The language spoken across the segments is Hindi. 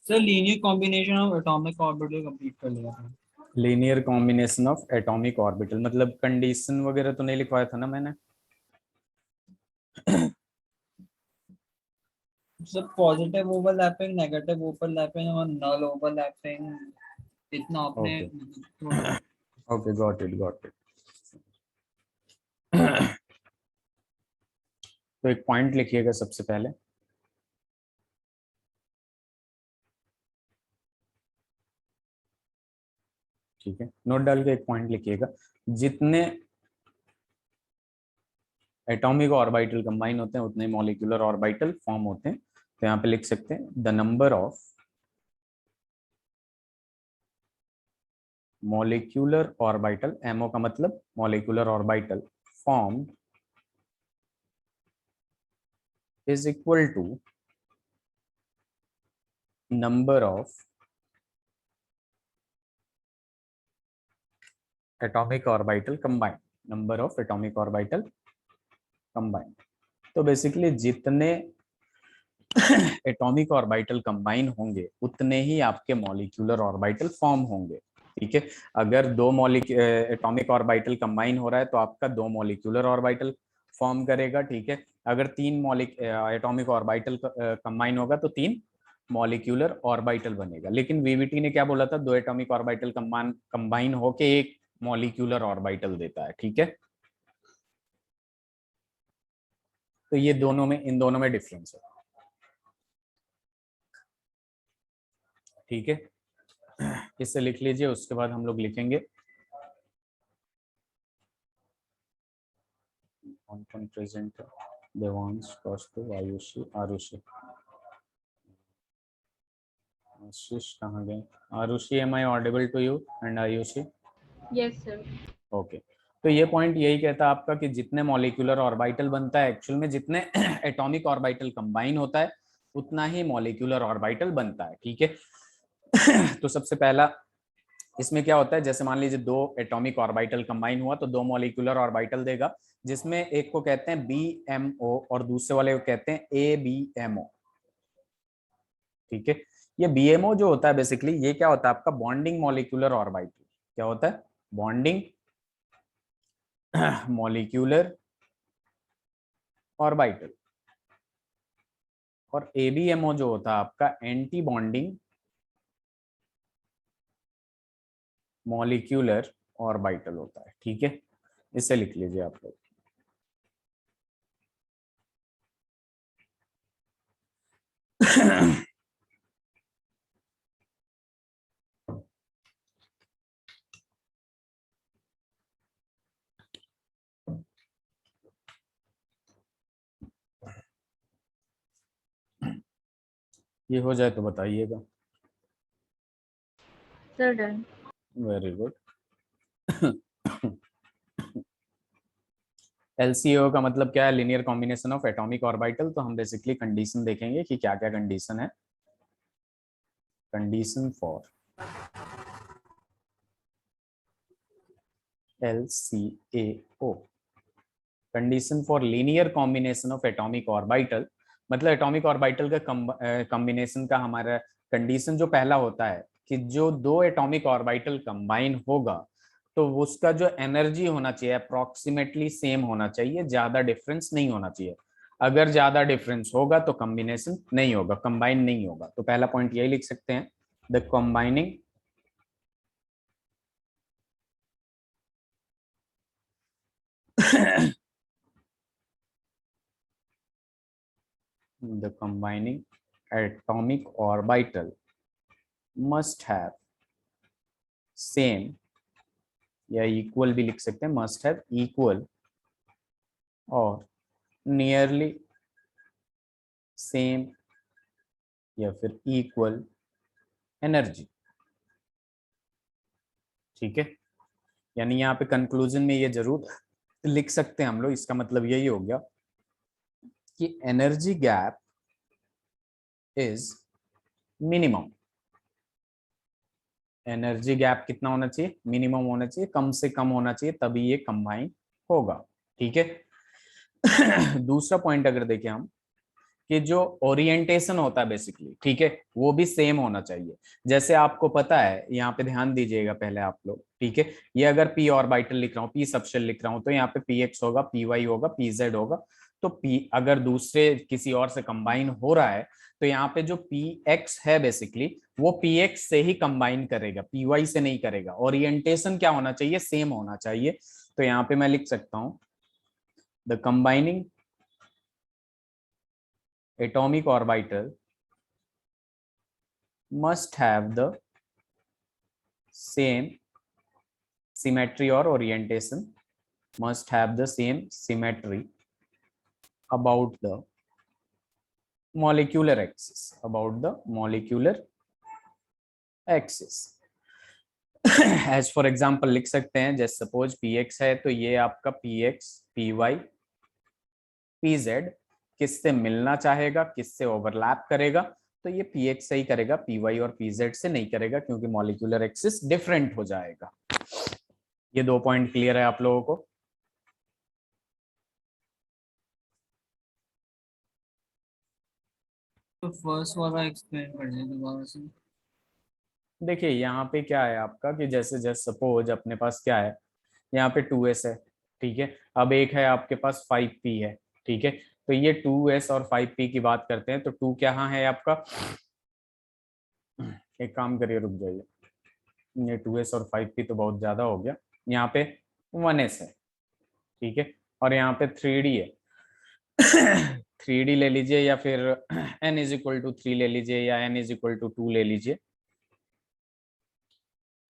Sir linear combination of atomic orbital complete कर लिया था। Linear combination of atomic orbital मतलब कंडीशन वगैरह तो नहीं लिखवाया था ना मैंने? Sir positive overlapping, negative overlapping और नल ओवरलैपिंग, इतना आपने ओके थोड़ा। Okay, got it got it. तो एक पॉइंट लिखिएगा सबसे पहले। ठीक है, नोट डाल के एक पॉइंट लिखिएगा। जितने एटॉमिक ऑर्बिटल कंबाइन होते हैं उतने मॉलिक्यूलर ऑर्बिटल फॉर्म होते हैं। तो यहाँ पे लिख सकते हैं the number of molecular orbital, MO का मतलब molecular orbital, form is equal to number of atomic orbital combine, number of atomic orbital combine. तो बेसिकली जितने एटॉमिक ऑर्बिटल कंबाइन होंगे उतने ही आपके मॉलिक्यूलर ऑर्बिटल फॉर्म होंगे। ठीक है, अगर दो एटॉमिक ऑर्बिटल कंबाइन हो रहा है तो आपका दो मॉलिक्यूलर ऑर्बिटल फॉर्म करेगा। ठीक है, अगर तीन एटॉमिक ऑर्बिटल कंबाइन होगा तो तीन मॉलिक्यूलर ऑर्बिटल बनेगा। लेकिन वीवीटी ने क्या बोला था, दो एटॉमिक ऑर्बिटल कंबाइन होके एक मॉलिक्यूलर ऑर्बिटल देता है। ठीक है, तो ये दोनों में, इन दोनों में डिफरेंस है। ठीक है, इसे लिख लीजिए। उसके बाद हम लोग लिखेंगे कौन प्रेजेंट है, देवांश, कौस्तुभ, आयुषी, आरुषि। आशीष कहाँ गए? Arushi, am I audible to you and Ayushi? Yes sir. Okay, तो ये पॉइंट यही कहता है आपका कि जितने मॉलिक्यूलर ऑर्बिटल बनता है, एक्चुअल में जितने एटॉमिक ऑर्बिटल कंबाइन होता है उतना ही मॉलिक्यूलर ऑर्बिटल बनता है। ठीक है तो सबसे पहला इसमें क्या होता है, जैसे मान लीजिए दो एटॉमिक ऑर्बिटल कंबाइन हुआ तो दो मॉलिक्यूलर ऑर्बिटल देगा, जिसमें एक को कहते हैं BMO और दूसरे वाले को कहते हैं ABMO। ठीक है, ये BMO जो होता है बेसिकली ये क्या होता है आपका, बॉन्डिंग मॉलिक्यूलर ऑर्बिटल। क्या होता है? Bonding molecular orbital. और ABMO जो होता है आपका एंटी बॉन्डिंग मॉलिक्यूलर ऑर्बिटल होता है। ठीक है, इसे लिख लीजिए आप लोग। ये हो जाए तो बताइएगा। Sir done. Very good. LCO का मतलब क्या है? Linear combination of atomic orbital. तो हम बेसिकली कंडीशन देखेंगे कि क्या क्या कंडीशन है। Condition for LCAO, condition for linear combination of atomic orbital, मतलब एटॉमिक ऑर्बिटल का कॉम्बिनेशन का हमारा कंडीशन जो पहला होता है कि जो दो एटॉमिक ऑर्बिटल कंबाइन होगा तो उसका जो एनर्जी होना चाहिए अप्रोक्सीमेटली सेम होना चाहिए, ज्यादा डिफरेंस नहीं होना चाहिए। अगर ज्यादा डिफरेंस होगा तो कॉम्बिनेशन नहीं होगा, कंबाइन नहीं होगा। तो पहला पॉइंट यही लिख सकते हैं, the combining the combining atomic orbital must have same, या इक्वल भी लिख सकते हैं, मस्ट हैव इक्वल और नियरली सेम या फिर इक्वल एनर्जी। ठीक है, यानी यहाँ पे कंक्लूजन में ये जरूर लिख सकते हैं हम लोग, इसका मतलब यही हो गया कि energy gap is minimum. Energy gap कितना होना चाहिए? मिनिमम होना चाहिए, कम से कम होना चाहिए, तभी ये कंबाइन होगा। ठीक है दूसरा पॉइंट अगर देखें हम कि जो ओरिएंटेशन होता है बेसिकली, ठीक है, वो भी सेम होना चाहिए। जैसे आपको पता है, यहाँ पे ध्यान दीजिएगा पहले आप लोग, ठीक है, ये अगर पी ऑर्बिटल लिख रहा हूँ, पी सबशेल लिख रहा हूँ, तो यहाँ पे पी एक्स होगा, पी वाई होगा, पी जेड होगा। तो पी अगर दूसरे किसी और से कंबाइन हो रहा है, तो यहाँ पे जो पी एक्स है बेसिकली, वो पी एक्स से ही कंबाइन करेगा, पी वाई से नहीं करेगा। ओरिएंटेशन क्या होना चाहिए, सेम होना चाहिए। तो यहाँ पे मैं लिख सकता हूँ the combining atomic orbital must have the same symmetry or orientation, must have the same symmetry about the molecular axis, about the molecular axis. As for example लिख सकते हैं, जैसे सपोज px है, तो ये आपका px py pz किससे मिलना चाहेगा, किससे ओवरलैप करेगा, तो ये px से ही करेगा, py और pz से नहीं करेगा, क्योंकि मॉलिक्यूलर एक्सिस डिफरेंट हो जाएगा। ये 2 पॉइंट क्लियर है आप लोगों को? तो फर्स्ट वाला एक्सप्लेन कर दीजिए दोबारा से। देखिए यहाँ पे क्या है आपका, कि जैसे जैसे सपोज अपने पास क्या है, यहाँ पे 2s है, ठीक है, अब एक है आपके पास 5p है, ठीक है, तो ये 2s और 5p की बात करते हैं, तो 2 क्या है आपका, एक काम करिए रुक जाइए, ये 2s और 5p तो बहुत ज्यादा हो गया, यहाँ पे 1s है, ठीक है, और यहाँ पे 3d है। 3d ले लीजिए, या फिर n इज इक्वल टू 3 ले लीजिए, या n इज इक्वल टू 2 ले लीजिए,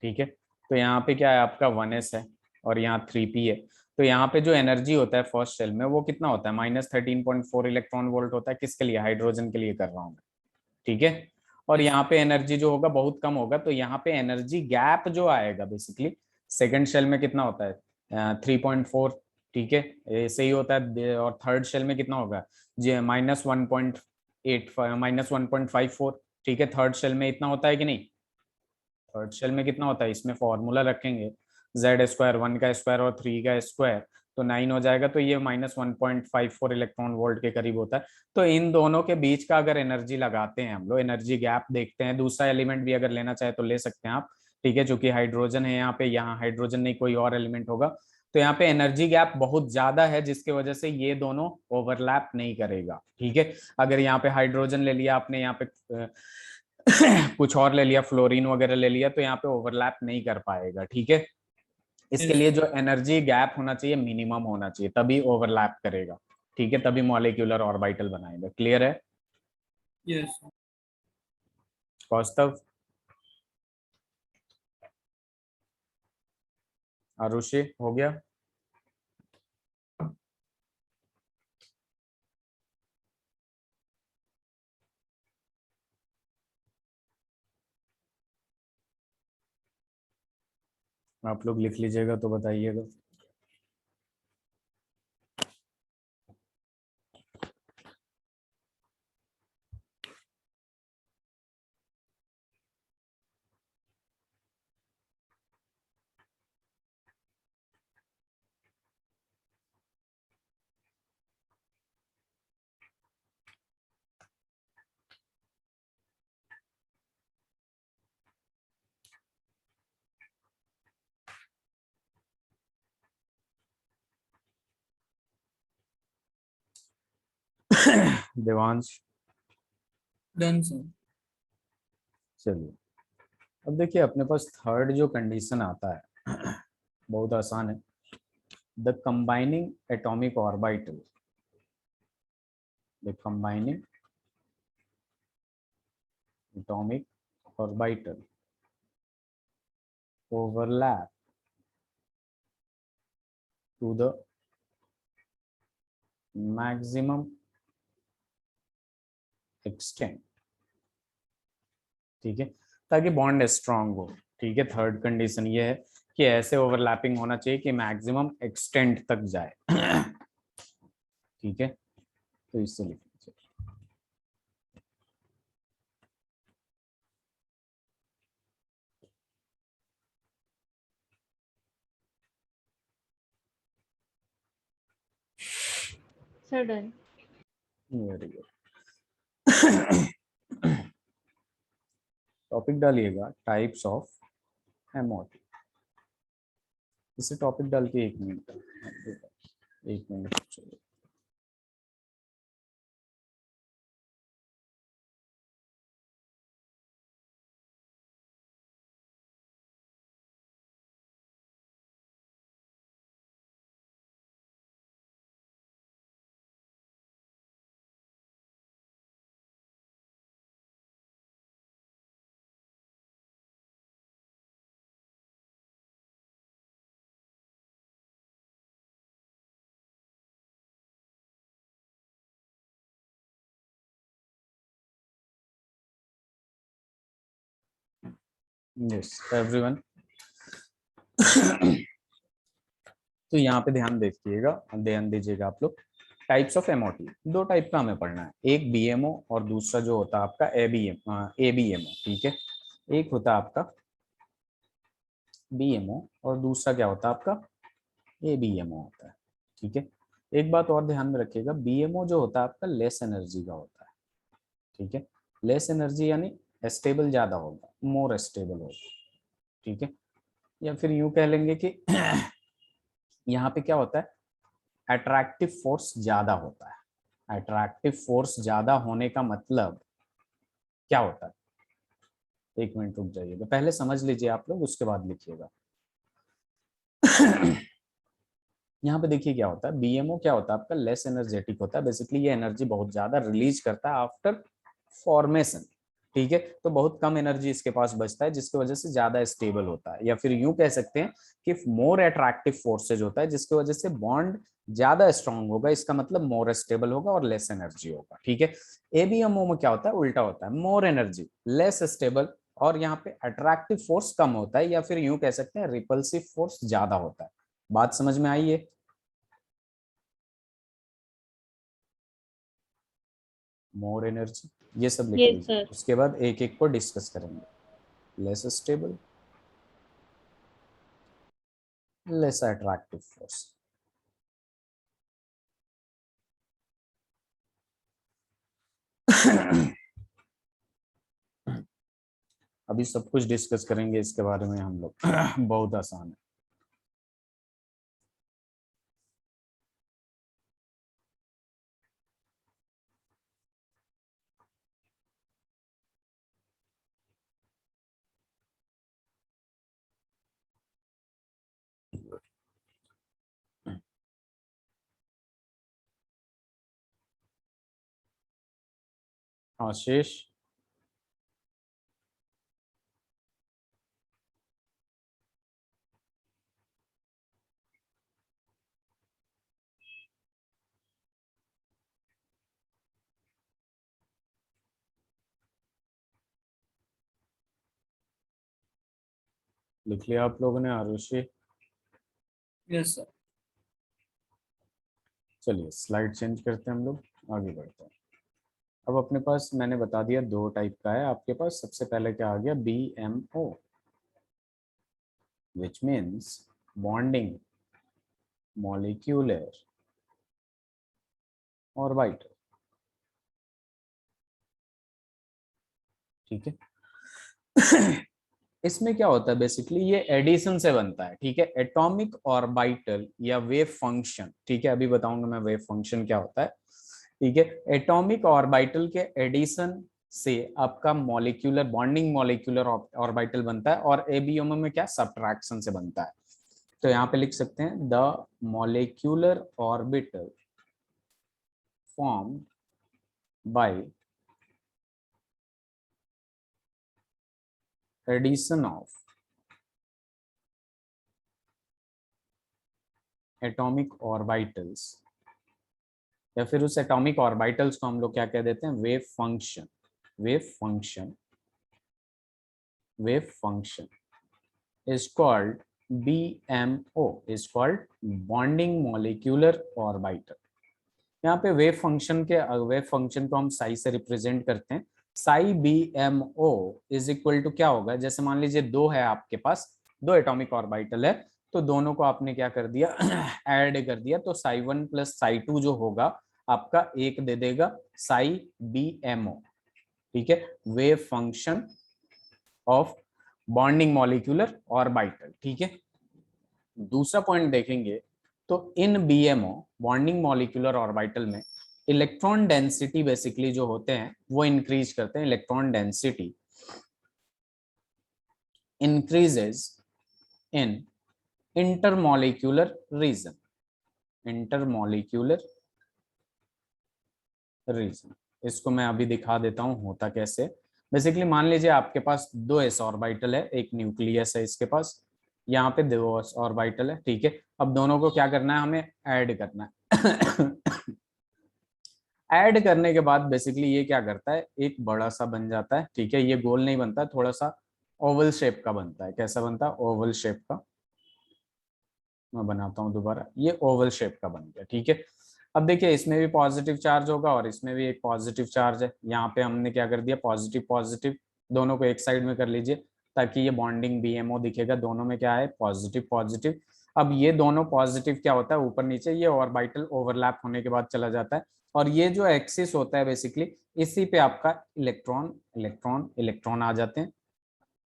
ठीक है। तो यहाँ पे क्या है आपका 1s है, और यहाँ 3p है। तो यहाँ पे जो एनर्जी होता है फर्स्ट शेल में, वो कितना होता है, -13.4 इलेक्ट्रॉन वोल्ट होता है, किसके लिए, हाइड्रोजन के लिए कर रहा हूँ मैं, ठीक है। और यस। यहाँ पे एनर्जी जो होगा बहुत कम होगा, तो यहाँ पे एनर्जी गैप जो आएगा बेसिकली, सेकंड शेल में कितना होता है 3.4, ठीक है, ऐसे ही होता है। और थर्ड शेल में कितना होगा जी, -1.8 -1.54, ठीक है, थर्ड शेल में इतना होता है कि नहीं, थर्ड शेल में कितना होता है, इसमें फॉर्मूला रखेंगे Z², 1 का स्क्वायर और 3 का स्क्वायर, तो 9 हो जाएगा, तो ये -1.54 इलेक्ट्रॉन वोल्ट के करीब होता है। तो इन दोनों के बीच का अगर एनर्जी लगाते हैं हम लोग, एनर्जी गैप देखते हैं, दूसरा एलिमेंट भी अगर लेना चाहे तो ले सकते हैं आप, ठीक है, चूंकि हाइड्रोजन है यहाँ पे, यहाँ हाइड्रोजन नहीं कोई और एलिमेंट होगा, तो यहाँ पे एनर्जी गैप बहुत ज्यादा है, जिसकी वजह से ये दोनों ओवरलैप नहीं करेगा, ठीक है। अगर यहाँ पे हाइड्रोजन ले लिया आपने, यहाँ पे कुछ और ले लिया, फ्लोरीन वगैरह ले लिया, तो यहाँ पे ओवरलैप नहीं कर पाएगा, ठीक है। इसके लिए यस। जो एनर्जी गैप होना चाहिए मिनिमम होना चाहिए, तभी ओवरलैप करेगा, ठीक है, तभी मॉलिक्यूलर ऑर्बिटल बनाएगा। क्लियर है यस। कौस्तव, आरुषि, हो गया? आप लोग लिख लीजिएगा तो बताइएगा। Devansh, done sir. चलिए, अब देखिए अपने पास थर्ड जो कंडीशन आता है बहुत आसान है, the combining atomic orbital, the combining atomic orbital overlap to the maximum extent, ठीक है, ताकि बॉन्ड स्ट्रांग हो, ठीक है। थर्ड कंडीशन ये है कि ऐसे ओवरलैपिंग होना चाहिए कि मैक्सिमम एक्सटेंट तक जाए, ठीक है, तो इससे लिख लीजिए। Sir done. Very good. Topic डालिएगा टाइप्स ऑफ एमओटी। इसे टॉपिक डाल के 1 मिनट, 1 मिनट चलिए। Yes everyone. तो यहाँ पे ध्यान दीजिएगा आप लोग। टाइप्स ऑफ एमओटी, 2 टाइप का हमें पढ़ना है, एक बीएमओ और दूसरा जो होता है आपका एबीएमओ। ठीक है, एक होता है आपका बीएमओ और दूसरा क्या होता है आपका एबीएमओ होता है। ठीक है, एक बात और ध्यान में रखिएगा, बीएमओ जो होता है आपका लेस एनर्जी का होता है। ठीक है, लेस एनर्जी यानी स्टेबल ज्यादा होगा, मोर स्टेबल होगा। ठीक है, या फिर यूं कह लेंगे कि यहाँ पे क्या होता है, अट्रैक्टिव फोर्स ज्यादा होता है। अट्रैक्टिव फोर्स ज्यादा होने का मतलब क्या होता है, 1 मिनट रुक जाइएगा, पहले समझ लीजिए आप लोग, उसके बाद लिखिएगा। यहाँ पे देखिए क्या होता है, बीएमओ क्या होता है आपका लेस एनर्जेटिक होता है। बेसिकली ये एनर्जी बहुत ज्यादा रिलीज करता है आफ्टर फॉर्मेशन। ठीक है, तो बहुत कम एनर्जी इसके पास बचता है, जिसकी वजह से ज्यादा स्टेबल होता है। या फिर यूं कह सकते हैं कि मोर अट्रैक्टिव फोर्सेज होता है, जिसकी वजह से बॉन्ड ज्यादा स्ट्रांग होगा, इसका मतलब मोर स्टेबल होगा और लेस एनर्जी होगा। ठीक है, एबीएमओ में क्या होता है, उल्टा होता है, मोर एनर्जी लेस स्टेबल, और यहाँ पे अट्रैक्टिव फोर्स कम होता है, या फिर यूं कह सकते हैं रिपल्सिव फोर्स ज्यादा होता है। बात समझ में आई है? मोर एनर्जी, ये सब लिख Yes, लीजिए, sir. उसके बाद एक एक को डिस्कस करेंगे। Less stable, less attractive force. अभी सब कुछ डिस्कस करेंगे इसके बारे में हम लोग। बहुत आसान है। आशीष, लिख लिया आप लोगों ने? Arushi, yes sir. चलिए स्लाइड चेंज करते हैं, हम लोग आगे बढ़ते हैं। अब अपने पास मैंने बता दिया 2 टाइप का है आपके पास। सबसे पहले क्या आ गया, BMO, which means bonding molecular orbital. ठीक है, इसमें क्या होता है, बेसिकली ये एडिशन से बनता है। ठीक है, एटॉमिक ऑर्बिटल या वेव फंक्शन। ठीक है, अभी बताऊंगा मैं वेव फंक्शन क्या होता है। ठीक है, एटॉमिक ऑर्बिटल के एडिशन से आपका मॉलिक्यूलर बॉन्डिंग मॉलिक्यूलर ऑर्बिटल बनता है, और एबीएमओ में क्या सब्ट्रैक्शन से बनता है। तो यहाँ पे लिख सकते हैं the molecular orbital formed by addition of atomic orbitals, या फिर उस एटॉमिक ऑर्बिटल्स को हम लोग क्या कह देते हैं, wave function. Wave function, wave function is called BMO, is called bonding molecular orbital। यहाँ पे वेव फंक्शन को हम साई से रिप्रेजेंट करते हैं। Psi BMO is equal to क्या होगा, जैसे मान लीजिए 2 है आपके पास, 2 एटॉमिक ऑर्बिटल है, तो दोनों को आपने क्या कर दिया, ऐड कर दिया, तो साई 1 प्लस साई 2 जो होगा आपका एक दे देगा साई BMO, ठीक है, wave function of bonding molecular orbital, ठीक है। दूसरा पॉइंट देखेंगे तो in BMO bonding molecular orbital में इलेक्ट्रॉन डेंसिटी बेसिकली जो होते हैं वो इंक्रीज करते हैं। Electron density increases in intermolecular region, intermolecular region. इसको मैं अभी दिखा देता हूं होता कैसे। बेसिकली मान लीजिए आपके पास दो s ऑर्बिटल है, एक न्यूक्लियस है इसके पास, यहाँ पे दो s ऑर्बिटल है, ठीक है। अब दोनों को क्या करना है, हमें ऐड करना है। ऐड करने के बाद बेसिकली ये क्या करता है, एक बड़ा सा बन जाता है, ठीक है। ये गोल नहीं बनता, थोड़ा सा ओवल शेप का बनता है। कैसा बनता है, ओवल शेप का। मैं बनाता हूँ दोबारा, ये ओवल शेप का बन गया, ठीक है। अब देखिए इसमें भी पॉजिटिव चार्ज होगा और इसमें भी एक पॉजिटिव चार्ज है। यहाँ पे हमने क्या कर दिया, पॉजिटिव पॉजिटिव दोनों को एक साइड में कर लीजिए ताकि ये बॉन्डिंग BMO दिखेगा। दोनों में क्या है, पॉजिटिव पॉजिटिव। अब ये दोनों पॉजिटिव क्या होता है, ऊपर नीचे ये ऑर्बिटल ओवरलैप होने के बाद चला जाता है और ये जो एक्सिस होता है बेसिकली इसी पे आपका इलेक्ट्रॉन इलेक्ट्रॉन इलेक्ट्रॉन आ जाते हैं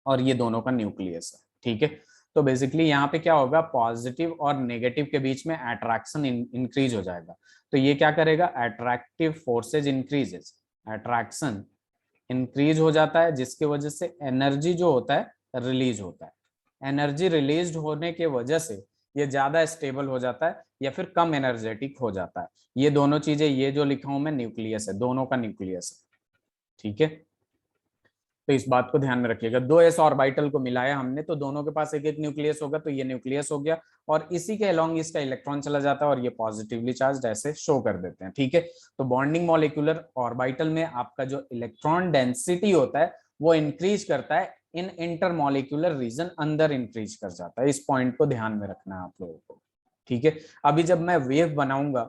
और ये दोनों का न्यूक्लियस है, ठीक है। तो बेसिकली यहाँ पे क्या होगा, पॉजिटिव और नेगेटिव के बीच में अट्रैक्शन इंक्रीज हो जाएगा। तो ये क्या करेगा, attractive forces increases, attraction increase हो जाता है जिसकी वजह से एनर्जी जो होता है रिलीज होता है। एनर्जी रिलीज होने के वजह से ये ज्यादा स्टेबल हो जाता है या फिर कम एनर्जेटिक हो जाता है। ये दोनों चीजें, ये जो लिखा हूं मैं न्यूक्लियस है, दोनों का न्यूक्लियस है, ठीक है। तो इस बात को ध्यान में रखिएगा, दो s ऑर्बिटल को मिलाया हमने तो दोनों के पास एक एक न्यूक्लियस होगा, तो ये न्यूक्लियस हो गया और इसी के अलोंग इसका इलेक्ट्रॉन चला जाता है और ये पॉजिटिवली चार्ज ऐसे शो कर देते हैं, ठीक है। तो बॉन्डिंग मॉलिक्यूलर ऑर्बिटल में आपका जो इलेक्ट्रॉन डेंसिटी होता है वो इंक्रीज करता है, इन इंटरमॉलिक्यूलर रीजन अंदर इंक्रीज कर जाता है। इस पॉइंट को ध्यान में रखना है आप लोगों को, ठीक है। अभी जब मैं वेव बनाऊंगा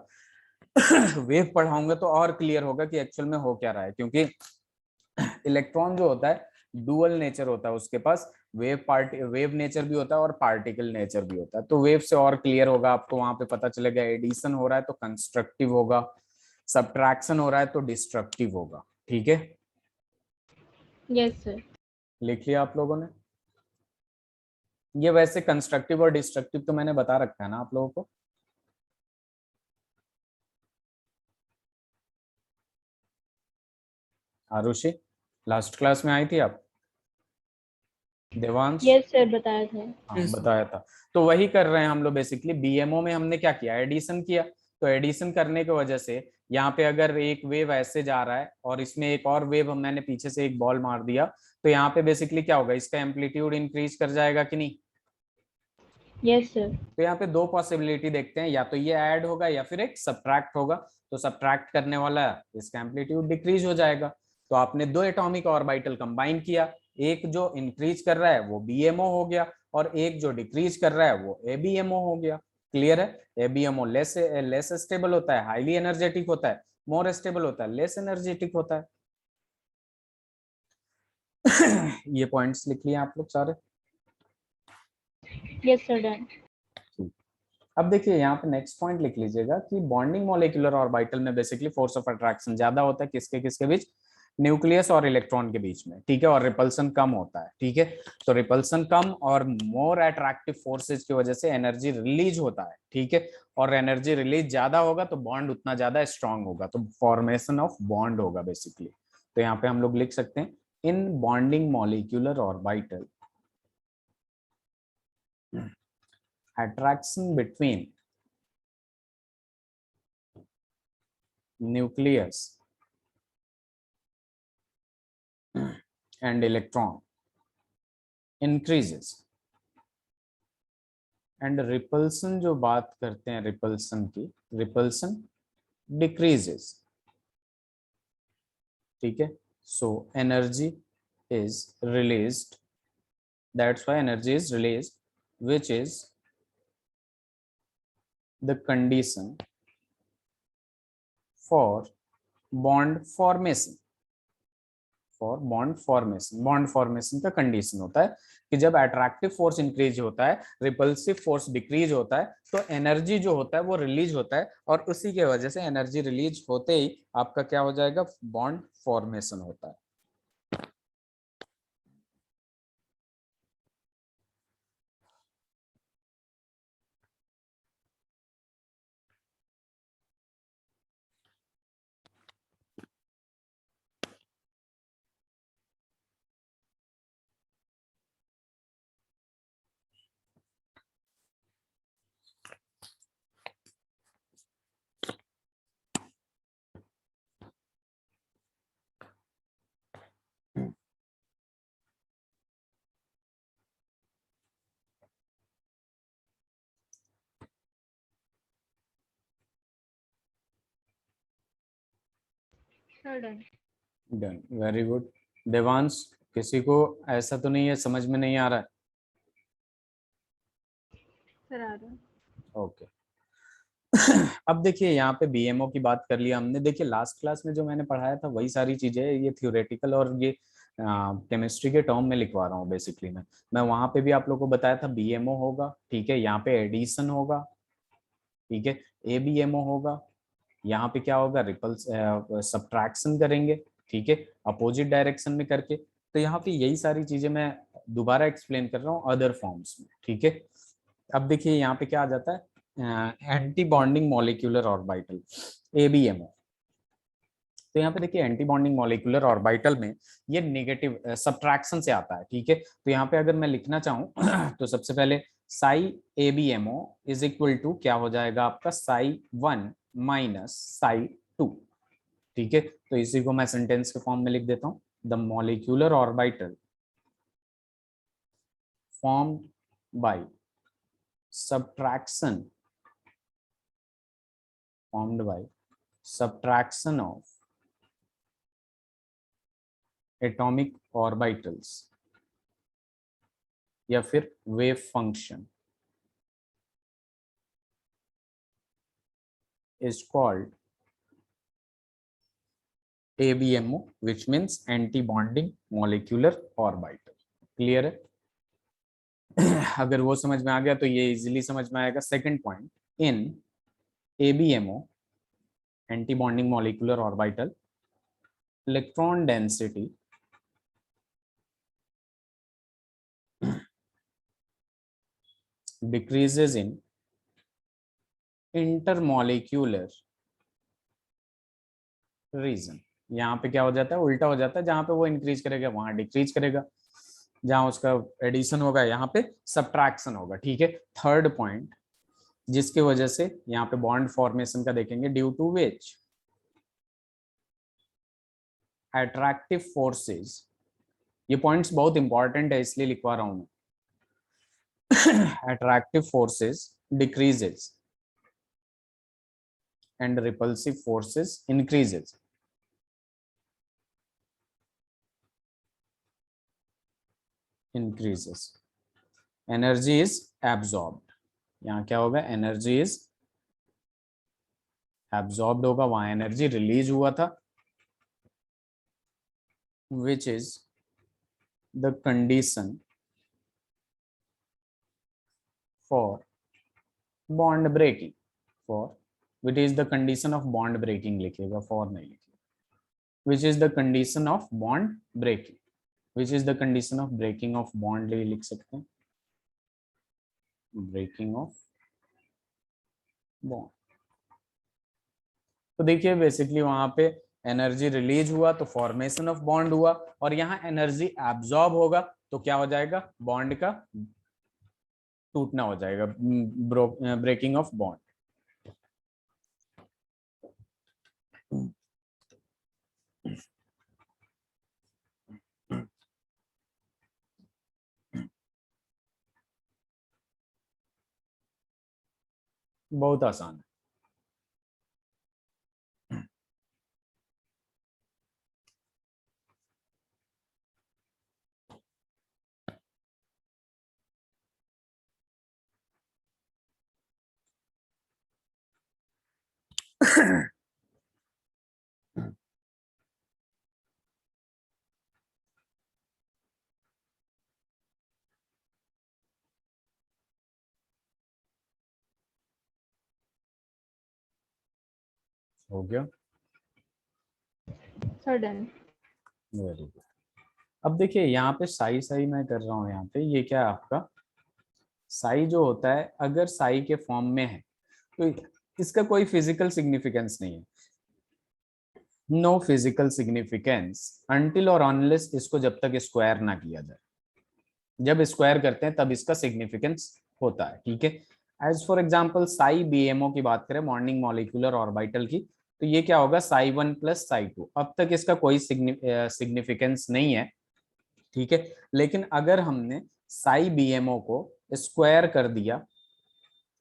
वेव पढ़ाऊंगा तो और क्लियर होगा कि एक्चुअल में हो क्या रहा है, क्योंकि इलेक्ट्रॉन जो होता है डुअल नेचर होता है उसके पास, वेव नेचर भी होता है और पार्टिकल नेचर भी होता है। तो वेव से और क्लियर होगा आपको, वहां पे पता चलेगा एडिशन हो रहा है तो कंस्ट्रक्टिव होगा, सब्ट्रैक्शन हो रहा है तो डिस्ट्रक्टिव होगा, ठीक है। Yes sir. लिख लिया आप लोगों ने। ये वैसे कंस्ट्रक्टिव और डिस्ट्रक्टिव तो मैंने बता रखा है ना आप लोगों को। आरुषि, लास्ट क्लास में आई थी आप? देवांश? यस सर, बताया था। हाँ बताया था। तो वही कर रहे हैं हम लोग बेसिकली। BMO में हमने क्या किया, एडिशन किया। तो एडिशन करने की वजह से यहाँ पे अगर एक वेव ऐसे जा रहा है और इसमें एक और वेव मैंने पीछे से एक बॉल मार दिया, तो यहाँ पे बेसिकली क्या होगा, इसका एम्पलीट्यूड इंक्रीज कर जाएगा कि नहीं। Yes sir. तो यहाँ पे दो पॉसिबिलिटी देखते हैं, या तो ये ऐड होगा या फिर एक सब्ट्रैक्ट होगा। तो सब्ट्रैक्ट करने वाला इसका एम्पलीट्यूड डिक्रीज हो जाएगा। तो आपने दो एटॉमिक ऑर्बिटल कंबाइन किया, एक जो इंक्रीज कर रहा है वो BMO हो गया और एक जो डिक्रीज कर रहा है वो ABMO हो गया। क्लियर है। ABMO लेस लेस स्टेबल होता है, हाईली एनर्जेटिक होता है, मोर स्टेबल होता है, लेस एनर्जेटिक होता है। ये पॉइंट्स लिख लिए आप लोग सारे? Yes sir, done. अब देखिए यहाँ पे नेक्स्ट पॉइंट लिख लीजिएगा कि बॉन्डिंग मॉलिक्यूलर ऑर्बिटल में बेसिकली फोर्स ऑफ अट्रैक्शन ज्यादा होता है किसके किसके बीच, न्यूक्लियस और इलेक्ट्रॉन के बीच में, ठीक है। और रिपल्सन कम होता है, ठीक है। तो रिपल्सन कम और मोर अट्रैक्टिव फोर्सेज की वजह से एनर्जी रिलीज होता है, ठीक है। और एनर्जी रिलीज ज्यादा होगा तो बॉन्ड उतना ज्यादा स्ट्रांग होगा, तो फॉर्मेशन ऑफ बॉन्ड होगा बेसिकली। तो यहाँ पे हम लोग लिख सकते हैं in bonding molecular orbital attraction between nucleus and electron increases and repulsion जो बात करते हैं रिपल्सन की, रिपल्सन decreases, ठीक है। so energy is released, that's why energy is released, which is the condition for bond formation, for bond formation का कंडीशन होता है कि जब अट्रैक्टिव फोर्स इंक्रीज होता है, रिपल्सिव फोर्स डिक्रीज होता है, तो एनर्जी जो होता है वो रिलीज होता है, और उसी के वजह से एनर्जी रिलीज होते ही आपका क्या हो जाएगा, बॉन्ड फॉर्मेशन होता है। Sir, done. Done, very good. Devansh, किसी को ऐसा तो नहीं है समझ में नहीं आ रहा है? Sir, आ रहा है। ओके। अब देखिए यहाँ पे बीएमओ की बात कर लिया हमने। देखिए लास्ट क्लास में जो मैंने पढ़ाया था वही सारी चीजें, ये थ्योरेटिकल और ये केमिस्ट्री के टर्म में लिखवा रहा हूँ बेसिकली। मैं वहां पे भी आप लोगों को बताया था बीएमओ होगा, ठीक है, यहाँ पे एडिशन होगा, ठीक है, एबीएमओ होगा, यहाँ पे क्या होगा, रिपल्स सब्ट्रैक्शन करेंगे, ठीक है, अपोजिट डायरेक्शन में करके। तो यहाँ पे यही सारी चीजें मैं दोबारा एक्सप्लेन कर रहा हूँ अदर फॉर्म्स में, ठीक है। अब देखिए यहाँ पे क्या आ जाता है, anti bonding molecular orbital, ABMO. तो यहाँ पे देखिए एंटी बॉन्डिंग मॉलिक्यूलर ऑर्बिटल में ये नेगेटिव सब्ट्रैक्शन से आता है, ठीक है। तो यहाँ पे अगर मैं लिखना चाहूँ तो सबसे पहले psi ABMO is equal to क्या हो जाएगा आपका, साई 1 माइनस साई 2, ठीक है। तो इसी को मैं सेंटेंस के फॉर्म में लिख देता हूँ, the molecular orbital formed by subtraction of atomic orbitals या फिर wave function is called ABMO, which means anti-bonding molecular orbital. Clear है? अगर वो समझ में आ गया तो ये इजीली समझ में आएगा। Second point, in ABMO anti bonding molecular orbital electron density decreases in intermolecular region. यहाँ पे क्या हो जाता है, उल्टा हो जाता है, जहां पे वो इंक्रीज करेगा वहां डिक्रीज करेगा, जहां उसका एडिशन होगा यहाँ पे सब्ट्रैक्शन होगा, ठीक है। थर्ड पॉइंट, जिसकी वजह से यहाँ पे बॉन्ड फॉर्मेशन का देखेंगे, due to which attractive forces. ये पॉइंट्स बहुत इंपॉर्टेंट है इसलिए लिखवा रहा हूं मैं। Attractive forces decreases and repulsive forces increases. Energy is absorbed, यहाँ क्या होगा, एनर्जी इज एब्जॉर्ब्ड होगा, वहां एनर्जी रिलीज हुआ था, which is the condition for bond breaking, for which is the condition of bond breaking लिखेगा, for नहीं लिखेगा, which is the condition of bond breaking, which is the condition of breaking of bond लिख सकते हैं, breaking of bond। तो देखिए बेसिकली वहां पे एनर्जी रिलीज हुआ तो फॉर्मेशन ऑफ बॉन्ड हुआ, और यहाँ एनर्जी एब्जॉर्ब होगा तो क्या हो जाएगा, बॉन्ड का टूटना हो जाएगा, ब्रेकिंग ऑफ बॉन्ड। बहुत आसान है। हो गया, सर डन। Very good. अब देखिए यहाँ पे साई साई मैं कर रहा हूँ, यहाँ पे ये क्या है आपका साई जो होता है, अगर साई के फॉर्म में है तो इसका कोई फिजिकल सिग्निफिकेंस नहीं है, नो फिजिकल सिग्निफिकेंस अनटिल और अनलेस इसको जब तक स्क्वायर ना किया जाए। जब स्क्वायर करते हैं तब इसका सिग्निफिकेंस होता है, ठीक है। As for example psi BMO की बात करें, मॉर्निंग मॉलिक्यूलर ऑर्बिटल की, तो ये क्या होगा साई 1 प्लस साई 2। अब तक इसका कोई सिग्निफिकेंस नहीं है, ठीक है। लेकिन अगर हमने साई बीएमओ को स्क्वायर कर दिया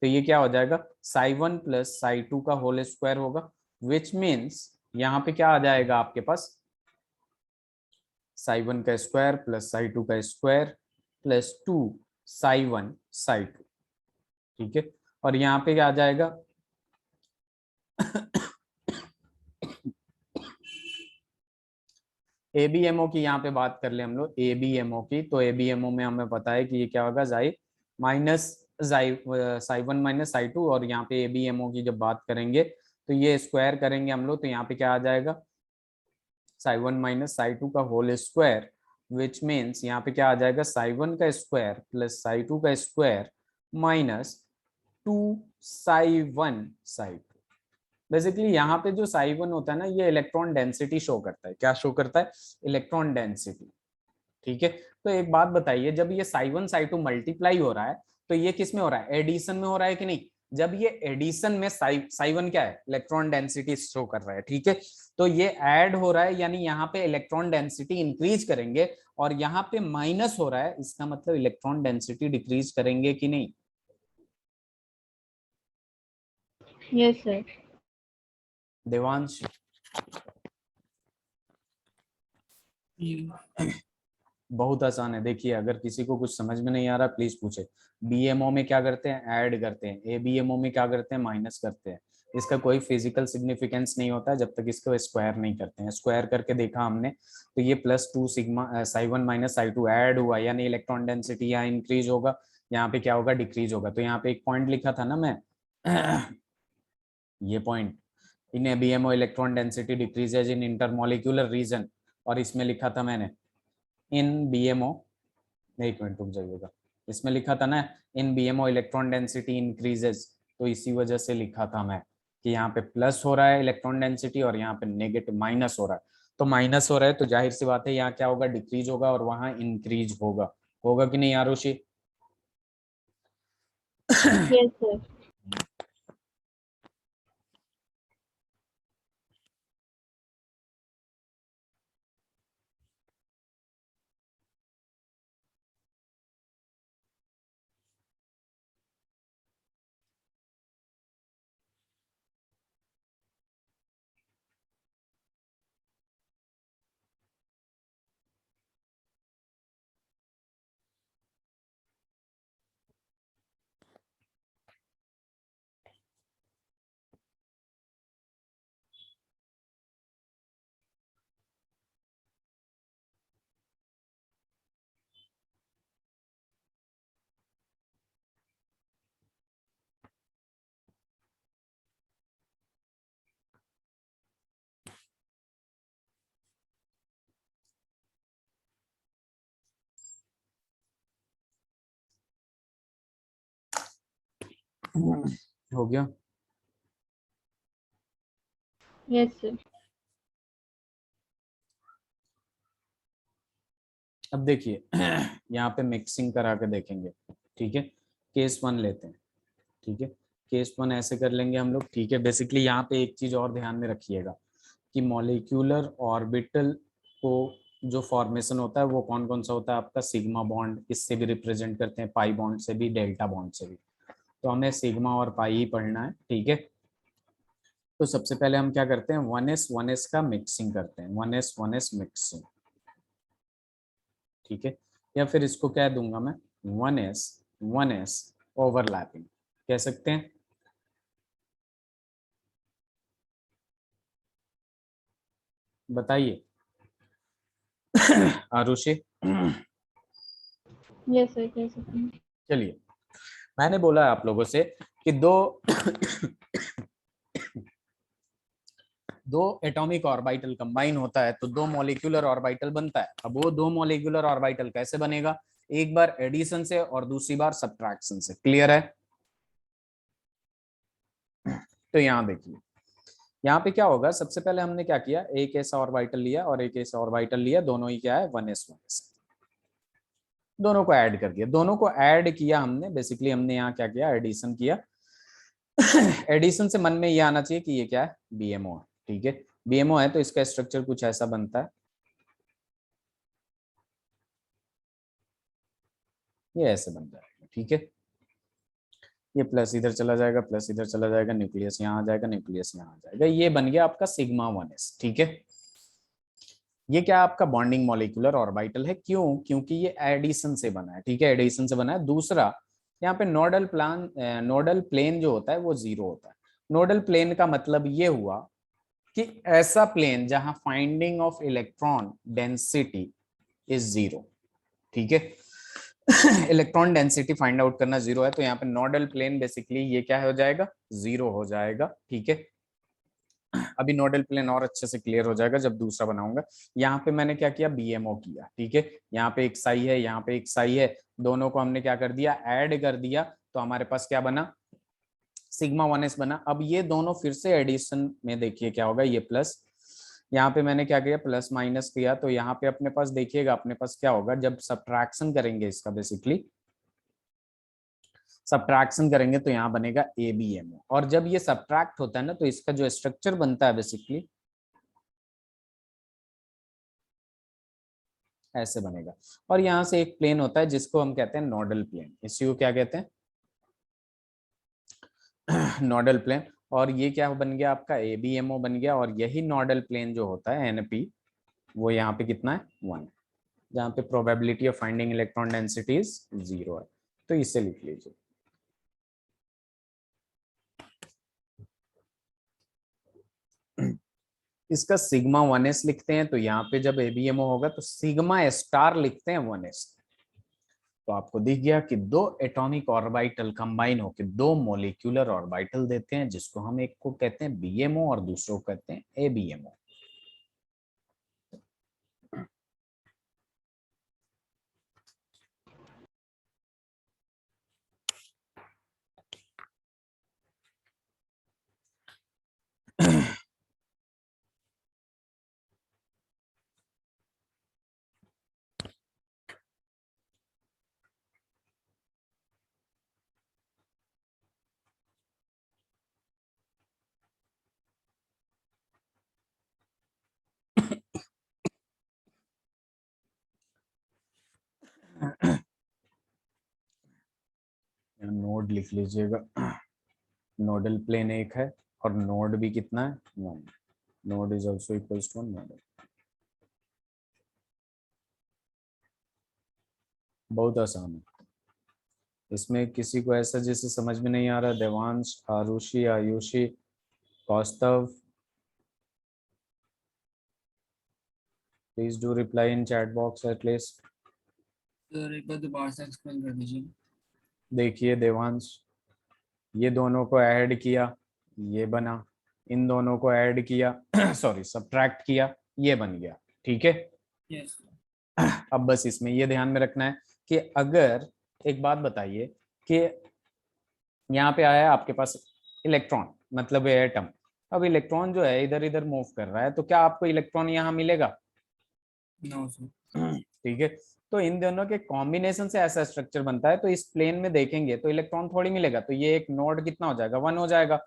तो ये क्या हो जाएगा साई 1 प्लस साई 2 का होल स्क्वायर होगा, विच मीन्स यहाँ पे क्या आ जाएगा आपके पास साई 1 का स्क्वायर प्लस साई 2 का स्क्वायर प्लस 2 साई 1 साई 2, ठीक है। और यहाँ पे क्या आ जाएगा एबीएमओ की यहाँ पे बात कर ले हम लोग एबीएमओ की, तो एबीएमओ में हमें पता है कि ये क्या होगा जाई माइनस साई 1 माइनस साई 2, और यहाँ पे एबीएमओ की जब बात करेंगे तो ये स्क्वायर करेंगे हम लोग, तो यहाँ पे क्या आ जाएगा साई 1 माइनस साई 2 का होल स्क्वायर, विच मीन्स यहाँ पे क्या आ जाएगा साई 1 का स्क्वायर प्लस साई 2 का square minus 2 Sai 1 Sai 2। Basically यहाँ पे जो साई 1 होता है ना, ये इलेक्ट्रॉन डेंसिटी शो करता है। क्या शो करता है? इलेक्ट्रॉन डेंसिटी, ठीक है। तो एक बात बताइए, जब ये साई 1 साई 2 मल्टीप्लाई हो रहा है तो ये किस में हो रहा है? एडिशन में हो रहा है कि नहीं? जब ये एडिशन में साई 1 क्या है? इलेक्ट्रॉन डेंसिटी शो कर रहा है, ठीक है। तो ये ऐड हो रहा है, यानी यहाँ पे इलेक्ट्रॉन डेंसिटी इंक्रीज करेंगे, और यहाँ पे माइनस हो रहा है, इसका मतलब इलेक्ट्रॉन डेंसिटी डिक्रीज करेंगे कि नहीं? Yes sir. देवांश बहुत आसान है, देखिए अगर किसी को कुछ समझ में नहीं आ रहा प्लीज पूछे। बीएमओ में क्या करते हैं? ऐड करते हैं। एबीएमओ में क्या करते हैं? माइनस करते हैं। इसका कोई फिजिकल सिग्निफिकेंस नहीं होता जब तक इसको स्क्वायर नहीं करते हैं। स्क्वायर करके देखा हमने तो ये plus 2 sigma Sai 1 minus psi 2 add हुआ, यानी इलेक्ट्रॉन डेंसिटी यहाँ इंक्रीज होगा, यहाँ पे क्या होगा? डिक्रीज होगा। तो यहाँ पे एक पॉइंट लिखा था ना मैं ये point in ABMO electron density decreases in intermolecular region, और इसमें लिखा था मैंने इन बीएमओ, एक मिनट रुक जाइएगा, इसमें लिखा था ना इन बीएमओ इलेक्ट्रॉन डेंसिटी इंक्रीजेस, तो इसी वजह से लिखा था मैं कि यहाँ पे प्लस हो रहा है इलेक्ट्रॉन डेंसिटी और यहाँ पे नेगेटिव माइनस हो रहा है। तो माइनस हो रहा है तो जाहिर सी बात है यहाँ क्या होगा? डिक्रीज होगा, और वहां इंक्रीज होगा। होगा कि नहीं आरुषि? Yes sir. हो गया। Yes sir. अब देखिए यहाँ पे मिक्सिंग करा के देखेंगे, ठीक है। केस 1 लेते हैं, ठीक है। केस 1 ऐसे कर लेंगे हम लोग, ठीक है। बेसिकली यहाँ पे एक चीज और ध्यान में रखिएगा कि मॉलिक्यूलर ऑर्बिटल को जो फॉर्मेशन होता है वो कौन कौन सा होता है आपका? सिग्मा बॉन्ड, इससे भी रिप्रेजेंट करते हैं, पाई बॉन्ड से भी, डेल्टा बॉन्ड से भी। तो हमें सिग्मा और पाई ही पढ़ना है, ठीक है। तो सबसे पहले हम क्या करते हैं? 1s का मिक्सिंग करते हैं, 1s मिक्सिंग, ठीक है। या फिर इसको कह दूंगा मैं 1s ओवरलैपिंग कह सकते हैं। बताइए आरुषि। यस सर कह सकते हैं। चलिए, मैंने बोला आप लोगों से कि दो दो एटॉमिक ऑर्बिटल कंबाइन होता है तो दो मॉलिक्यूलर ऑर्बिटल बनता है। अब वो दो मॉलिक्यूलर ऑर्बिटल कैसे बनेगा, एक बार एडिशन से और दूसरी बार सब्ट्रैक्शन से। क्लियर है? तो यहाँ देखिए, यहाँ पे क्या होगा, सबसे पहले हमने क्या किया, एक ऐसा ऑर्बिटल लिया और एक ऐसा ऑर्बिटल लिया, दोनों ही क्या है 1s, दोनों को ऐड कर दिया। दोनों को ऐड किया हमने, बेसिकली हमने यहाँ क्या किया, एडिशन किया। एडिशन से मन में ये आना चाहिए कि ये क्या है, बीएमओ है। ठीक है, बीएमओ है तो इसका स्ट्रक्चर कुछ ऐसा बनता है, ये ऐसे बन जाएगा। ठीक है, ये प्लस इधर चला जाएगा, प्लस इधर चला जाएगा, न्यूक्लियस यहाँ आ जाएगा, न्यूक्लियस यहाँ आ जाएगा, ये बन गया आपका सिग्मा 1s। ठीक है, ये क्या आपका बॉन्डिंग मॉलिक्यूलर ऑर्बिटल है। क्यों? क्योंकि ये एडिशन से बना है। ठीक है, एडिशन से बना है। दूसरा, यहाँ पे नोडल प्लेन जो होता है वो 0 होता है। नोडल प्लेन का मतलब ये हुआ कि ऐसा प्लेन जहां finding of electron density is 0। ठीक है, इलेक्ट्रॉन डेंसिटी फाइंड आउट करना 0 है, तो यहाँ पे नोडल प्लेन बेसिकली ये क्या हो जाएगा, 0 हो जाएगा। ठीक है, अभी नोडल प्लेन और अच्छे से क्लियर हो जाएगा जब दूसरा बनाऊंगा। यहाँ पे मैंने क्या किया, बीएमओ किया। ठीक है, यहाँ पे एक साई है, यहाँ पे एक साई है, दोनों को हमने क्या कर दिया, ऐड कर दिया, तो हमारे पास क्या बना, सिग्मा 1s बना। अब ये दोनों फिर से एडिशन में देखिए क्या होगा, ये प्लस, यहाँ पे मैंने क्या किया, प्लस माइनस किया, तो यहाँ पे अपने पास देखिएगा, अपने पास क्या होगा, जब सब्ट्रैक्शन करेंगे इसका, बेसिकली सब्ट्रैक्शन करेंगे तो यहाँ बनेगा ABMO। और जब ये सब्ट्रैक्ट होता है ना, तो इसका जो स्ट्रक्चर बनता है बेसिकली ऐसे बनेगा। और यहाँ से एक प्लेन होता है जिसको हम कहते हैं नोडल प्लेन, इसी को क्या कहते हैं, नोडल प्लेन। और ये क्या बन गया आपका, ABMO बन गया। और यही नोडल प्लेन जो होता है NP, वो यहाँ पे कितना है, 1, जहाँ पे probability of finding electron density is 0 है, तो इसे लिख लीजिए। इसका सिग्मा 1s लिखते हैं, तो यहाँ पे जब ABMO होगा तो सिग्मा स्टार लिखते हैं 1s। तो आपको दिख गया कि दो एटॉमिक ऑर्बिटल कंबाइन होकर दो मॉलिक्यूलर ऑर्बिटल देते हैं, जिसको हम एक को कहते हैं BMO और दूसरे को कहते हैं ABMO। नोड लिख लीजिएगा, नोडल प्लेन एक है और नोड भी कितना है, 1। Node is also equals to node. बहुत आसान है, इसमें किसी को ऐसा जैसे समझ में नहीं आ रहा, Devansh, Arushi, Ayushi, Kaustav, please do reply in chat box at least. Sir एक बार दोबारा से एक्सप्लेन कर दीजिए। देखिए देवांश, ये दोनों को ऐड किया, ये बना, इन दोनों को ऐड किया सॉरी सब्ट्रैक्ट किया, ये बन गया। ठीक है, यस अब बस इसमें ये ध्यान में रखना है कि अगर, एक बात बताइए कि यहाँ पे आया आपके पास इलेक्ट्रॉन, मतलब एटम, अब इलेक्ट्रॉन जो है इधर इधर मूव कर रहा है, तो क्या आपको इलेक्ट्रॉन यहाँ मिलेगा, नो सर। ठीक है, तो इन दोनों के कॉम्बिनेशन से ऐसा स्ट्रक्चर बनता है। तो इस प्लेन में देखेंगे तो इलेक्ट्रॉन थोड़ी मिलेगा, तो ये एक नोड कितना हो जाएगा, 1 हो जाएगा।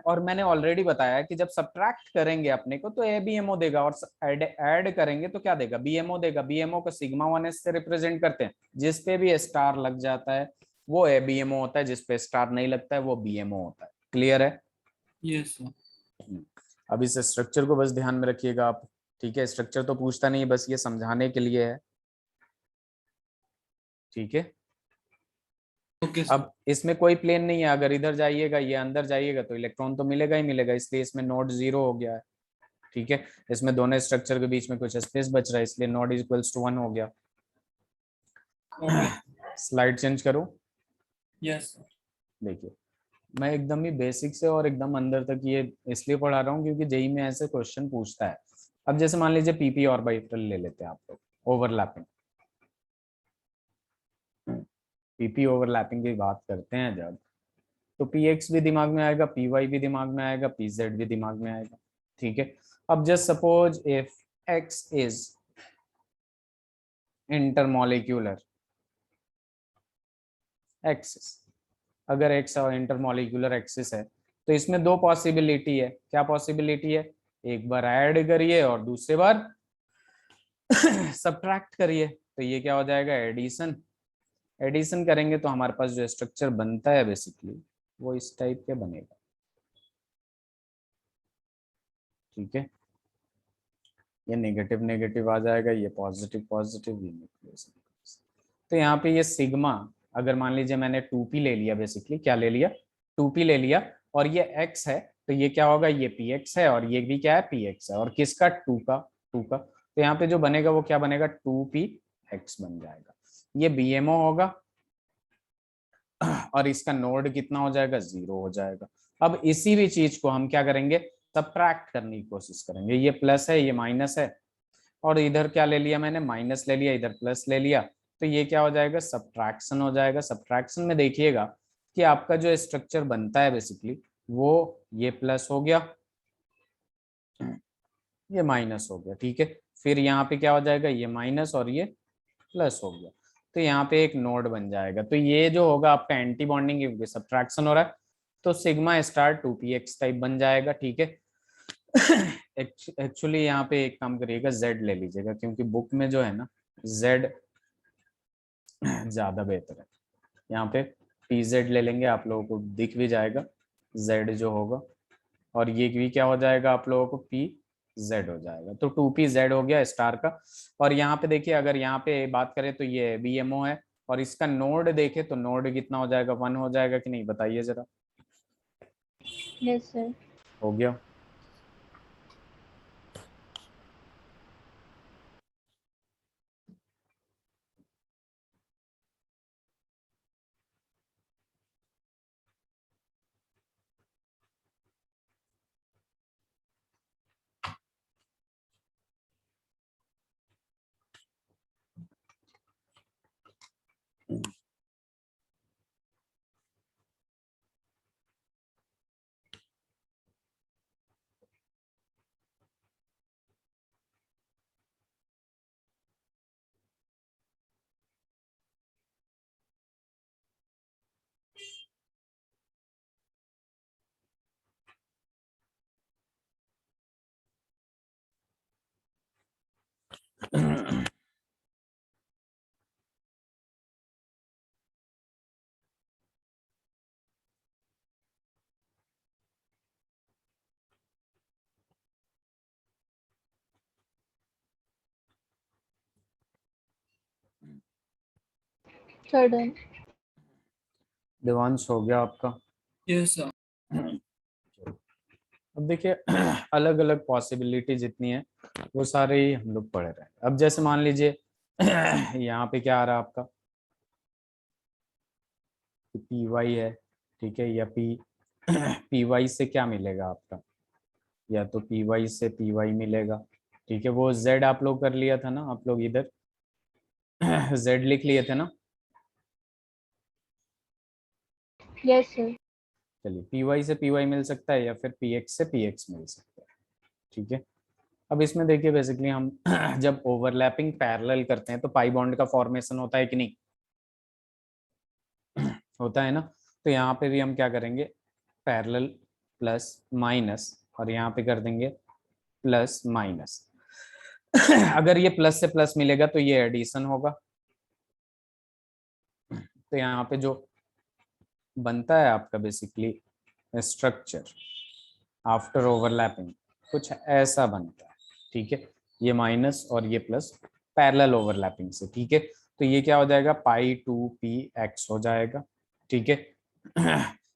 और मैंने ऑलरेडी बताया कि जब सब्ट्रैक्ट करेंगे अपने को तो ABMO देगा, और ऐड करेंगे तो क्या देगा, BMO देगा। BMO को सिग्मा 1s से रिप्रेजेंट करते हैं, जिस पे भी स्टार लग जाता है वो ABMO होता है, जिस पे स्टार नहीं लगता है वो BMO होता है। क्लियर है? Yes sir. अब इस स्ट्रक्चर को बस ध्यान में रखिएगा आप। ठीक है, स्ट्रक्चर तो पूछता नहीं, बस ये समझाने के लिए है। ठीक है, ओके अब इसमें कोई प्लेन नहीं है, अगर इधर जाइएगा ये अंदर जाइएगा तो इलेक्ट्रॉन तो मिलेगा ही मिलेगा, इसलिए इसमें नोड 0 हो गया है। ठीक है, इसमें दोनों स्ट्रक्चर के बीच में कुछ स्पेस बच रहा है, इसलिए नोड इक्वल्स टू 1 हो गया। ओके स्लाइड चेंज करो, यस सर। देखिए मैं एकदम ही बेसिक से और एकदम अंदर तक ये इसलिए पढ़ा रहा हूँ क्योंकि जेई में ऐसे क्वेश्चन पूछता है। अब जैसे मान लीजिए पीपी ऑर्बिटल ले लेते हैं आप लोग, ओवरलैपिंग। पीपी ओवरलैपिंग की बात करते हैं जब, तो पी एक्स भी दिमाग में आएगा, पी वाई भी दिमाग में आएगा, पी जेड भी दिमाग में आएगा। ठीक है, अब just suppose if x is intermolecular axis, अगर एक्स और इंटरमोलिक्यूलर एक्सिस है तो इसमें दो पॉसिबिलिटी है। क्या पॉसिबिलिटी है? एक बार ऐड करिए और दूसरे बार सब्ट्रैक्ट करिए, तो ये क्या हो जाएगा? एडिशन। एडिशन करेंगे तो हमारे पास जो स्ट्रक्चर बनता है बेसिकली वो इस टाइप के बनेगा। ठीक है, ये नेगेटिव नेगेटिव आ जाएगा, ये पॉजिटिव पॉजिटिव, ये नेगेटिव। तो यहाँ पे ये सिग्मा, अगर मान लीजिए मैंने 2p ले लिया, बेसिकली क्या ले लिया? 2p ले लिया, और ये x है, तो ये क्या होगा? ये px है, और ये भी क्या है? px है, और किसका? 2 का। तो यहाँ पे जो बनेगा वो क्या बनेगा? 2px बन जाएगा। ये BMO होगा, और इसका नोड कितना हो जाएगा? 0 हो जाएगा। अब इसी भी चीज को हम क्या करेंगे? सब्ट्रैक्ट करने की कोशिश करेंगे। ये प्लस है, ये माइनस है, और इधर क्या ले लिया मैंने? माइनस ले लिया, इधर प्लस ले लिया, तो ये क्या हो जाएगा? सब्ट्रैक्शन हो जाएगा। सब्ट्रैक्शन में देखिएगा कि आपका जो स्ट्रक्चर बनता है बेसिकली वो ये प्लस हो गया, ये माइनस हो गया। ठीक है, फिर यहाँ पे क्या हो जाएगा? ये माइनस और ये प्लस हो गया, तो यहाँ पे एक नोड बन जाएगा। तो ये जो होगा आपका एंटी बॉन्डिंग, क्योंकि सब्ट्रैक्शन हो रहा है, तो सिग्मा स्टार 2px टाइप बन जाएगा। ठीक है, एक्चुअली यहाँ पे एक काम करिएगा, z ले लीजिएगा, क्योंकि बुक में जो है ना z ज्यादा बेहतर है। यहाँ पे pz ले लेंगे, आप लोगों को दिख भी जाएगा z जो होगा, और ये भी क्या हो जाएगा आप लोगों को? pz हो जाएगा। तो 2pz हो गया स्टार का। और यहाँ पे देखिए, अगर यहाँ पे बात करें तो ये BMO है, और इसका नोड देखे तो नोड कितना हो जाएगा? 1 हो जाएगा कि नहीं? बताइए जरा। Yes, sir. हो गया। Sir, done. दिवांश हो गया आपका? Yes sir. अब देखिए अलग अलग पॉसिबिलिटी जितनी है वो सारे ही हम लोग पढ़ रहे हैं। अब जैसे मान लीजिए यहाँ पे क्या आ रहा है आपका? पी वाई है, ठीक है, या पी वाई से क्या मिलेगा आपका? या तो पी वाई से पी वाई मिलेगा। ठीक है, वो जेड आप लोग कर लिया था ना, आप लोग इधर जेड लिख लिए थे ना? Yes, sir. चलिए, पी वाई से पी वाई मिल सकता है, या फिर पी एक्स से पी एक्स मिल सकता है। ठीक है, अब इसमें देखिए बेसिकली हम जब ओवरलैपिंग पैरेलल करते हैं तो पाई बॉन्ड का फॉर्मेशन होता है कि नहीं? होता है ना? तो यहाँ पे भी हम क्या करेंगे? पैरेलल प्लस माइनस, और यहाँ पे कर देंगे प्लस माइनस। अगर ये प्लस से प्लस मिलेगा तो ये एडिशन होगा। तो यहाँ पे जो बनता है आपका बेसिकली स्ट्रक्चर आफ्टर ओवरलैपिंग कुछ ऐसा बनता है। ठीक है, ये माइनस और ये प्लस पैरेलल ओवरलैपिंग से। ठीक है, तो ये क्या हो जाएगा? पाई 2px हो जाएगा। ठीक है,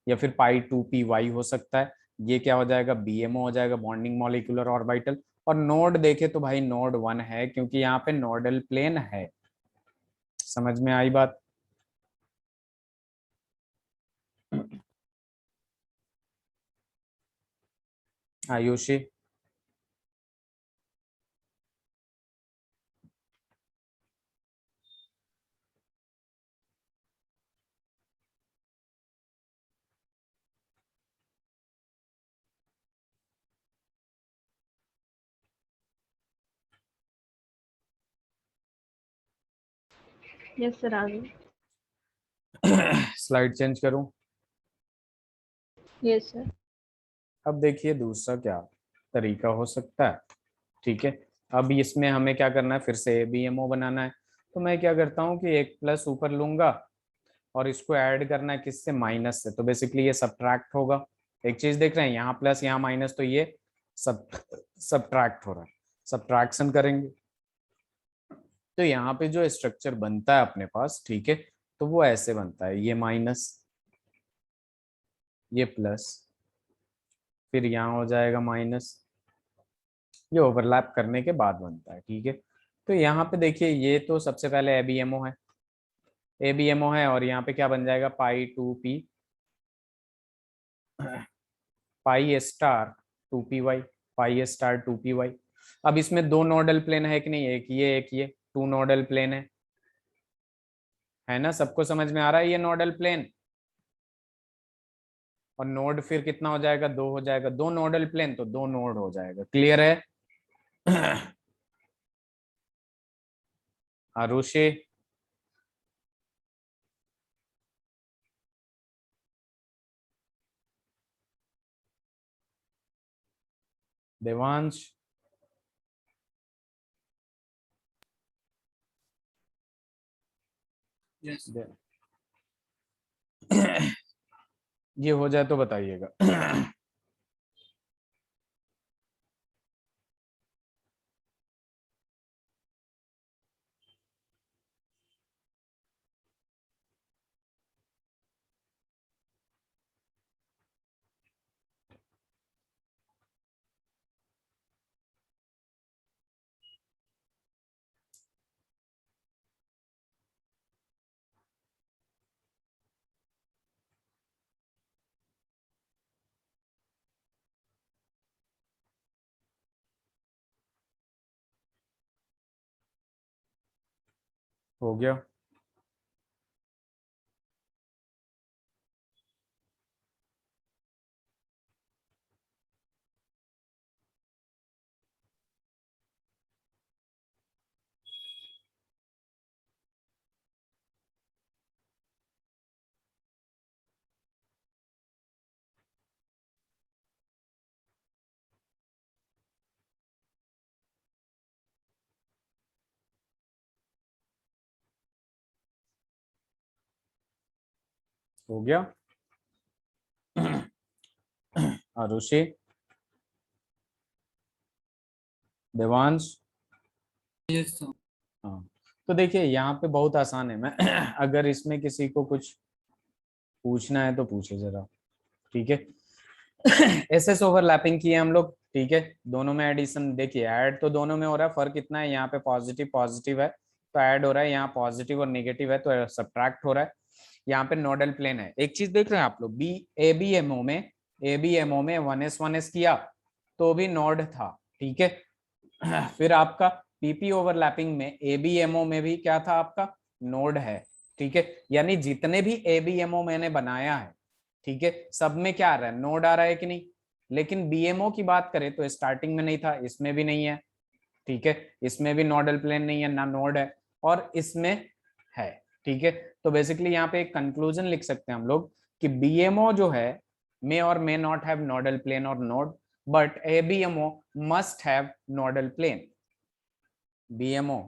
या फिर पाई 2py हो सकता है। ये क्या हो जाएगा? BMO हो जाएगा, बॉन्डिंग मॉलिक्यूलर ऑर्बिटल। और नोड देखे तो भाई नोड 1 है, क्योंकि यहाँ पे नोडल प्लेन है। समझ में आई बात? Ayushi, Yes, sir. Ravi. Slide change करूं? Yes, sir. अब देखिए दूसरा क्या तरीका हो सकता है, ठीक है। अब इसमें हमें क्या करना है, फिर से ABMO बनाना है। तो मैं क्या करता हूँ कि एक प्लस ऊपर लूंगा और इसको ऐड करना है किससे, माइनस से। तो बेसिकली ये सब्ट्रैक्ट होगा। एक चीज देख रहे हैं, यहाँ प्लस यहाँ माइनस, तो ये सब सब्ट्रैक्ट हो रहा है, सब्ट्रैक्शन करेंगे। तो यहाँ पे जो स्ट्रक्चर बनता है अपने पास, ठीक है, तो वो ऐसे बनता है, ये माइनस, ये प्लस, फिर यहाँ हो जाएगा माइनस, ये ओवरलैप करने के बाद बनता है, ठीक है। तो यहाँ पे देखिए ये तो सबसे पहले एबीएमओ है, एबीएमओ है, और यहाँ पे क्या बन जाएगा, पाई 2p, पाई स्टार 2py, पाई स्टार 2py। अब इसमें दो नोडल प्लेन है कि नहीं, एक ये टू नोडल प्लेन है ना, सबको समझ में आ रहा है ये नोडल प्लेन। और नोड फिर कितना हो जाएगा, दो हो जाएगा, दो नोडल प्लेन तो दो नोड हो जाएगा, क्लियर है? आरुषि, देवांश, यस ये हो जाए तो बताइएगा। हो गया? हो गया? Arushi, Devansh, yes sir. हाँ। तो देखिए यहाँ पे बहुत आसान है, मैं अगर इसमें किसी को कुछ पूछना है तो पूछे जरा, ठीक है। एसएस ओवरलैपिंग की है हम लोग, ठीक है। दोनों में एडिशन देखिए, ऐड तो दोनों में हो रहा है, फर्क इतना है, यहाँ पे पॉजिटिव पॉजिटिव है तो ऐड हो रहा है, यहाँ पॉजिटिव और नेगेटिव है तो सब्ट्रैक्ट हो रहा है। यहाँ पे नोडल प्लेन है, एक चीज देख रहे हैं आप लोग, बी एबीएमओ में 1s किया तो भी नोड था, ठीक है। फिर आपका पीपी ओवरलैपिंग में एबीएमओ में भी क्या था, आपका नोड है, ठीक है। यानी जितने भी एबीएमओ मैंने बनाया है, ठीक है, सब में क्या आ रहा है, नोड आ रहा है कि नहीं। लेकिन बीएमओ की बात करें तो स्टार्टिंग में नहीं था, इसमें भी नहीं है, ठीक है। इसमें भी नोडल प्लेन नहीं है, ना नोड है, और इसमें है, ठीक है। तो बेसिकली यहाँ पे एक कंक्लूजन लिख सकते हैं हम लोग कि बीएमओ जो है मे और may not have nodal plane और node, but ABMO must have nodal plane. BMO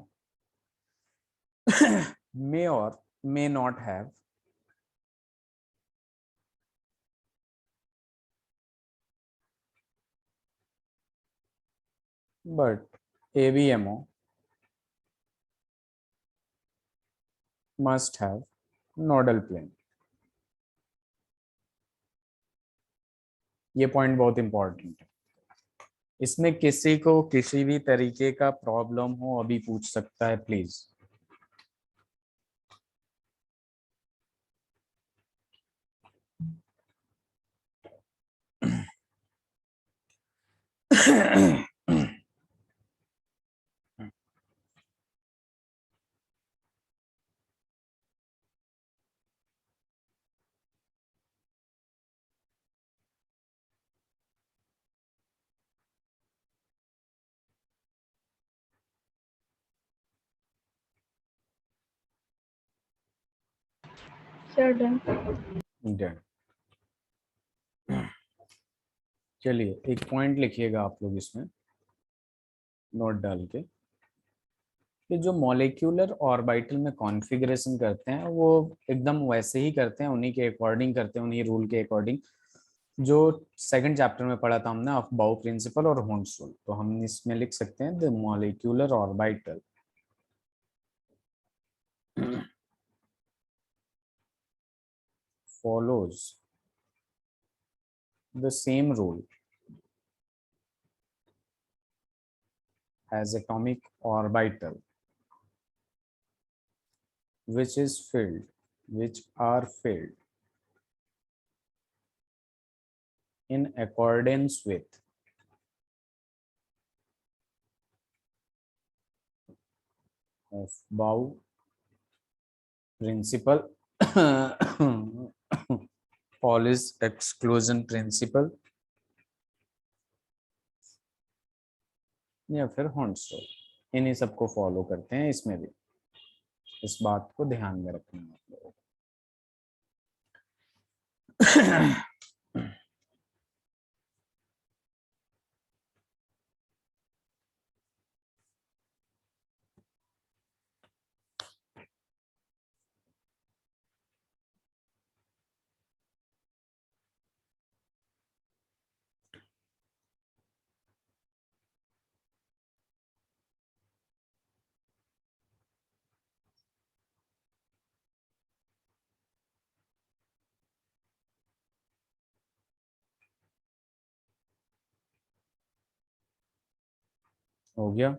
may or may not have but ABMO must have nodal plane। ये पॉइंट बहुत इंपॉर्टेंट है, इसमें किसी को किसी भी तरीके का प्रॉब्लम हो अभी पूछ सकता है प्लीज। Sir, done. Done. चलिए एक पॉइंट लिखिएगा आप लोग इसमें नोट डाल के कि जो मॉलिक्यूलर ऑर्बिटल में कॉन्फ़िगरेशन करते हैं वो एकदम वैसे ही करते हैं, उन्हीं के अकॉर्डिंग करते हैं, उन्हीं रूल के अकॉर्डिंग जो सेकंड चैप्टर में पढ़ा था हमने, अफबाउ प्रिंसिपल और होन्स रूल। तो हम इसमें लिख सकते हैं the molecular orbital follows the same rule as atomic orbital which are filled in accordance with Aufbau principle, Pauli's exclusion principle या फिर हॉन्स रूल, इन्हीं सबको फॉलो करते हैं इसमें भी। इस बात को ध्यान में रखना है आप लोगों को। हो गया?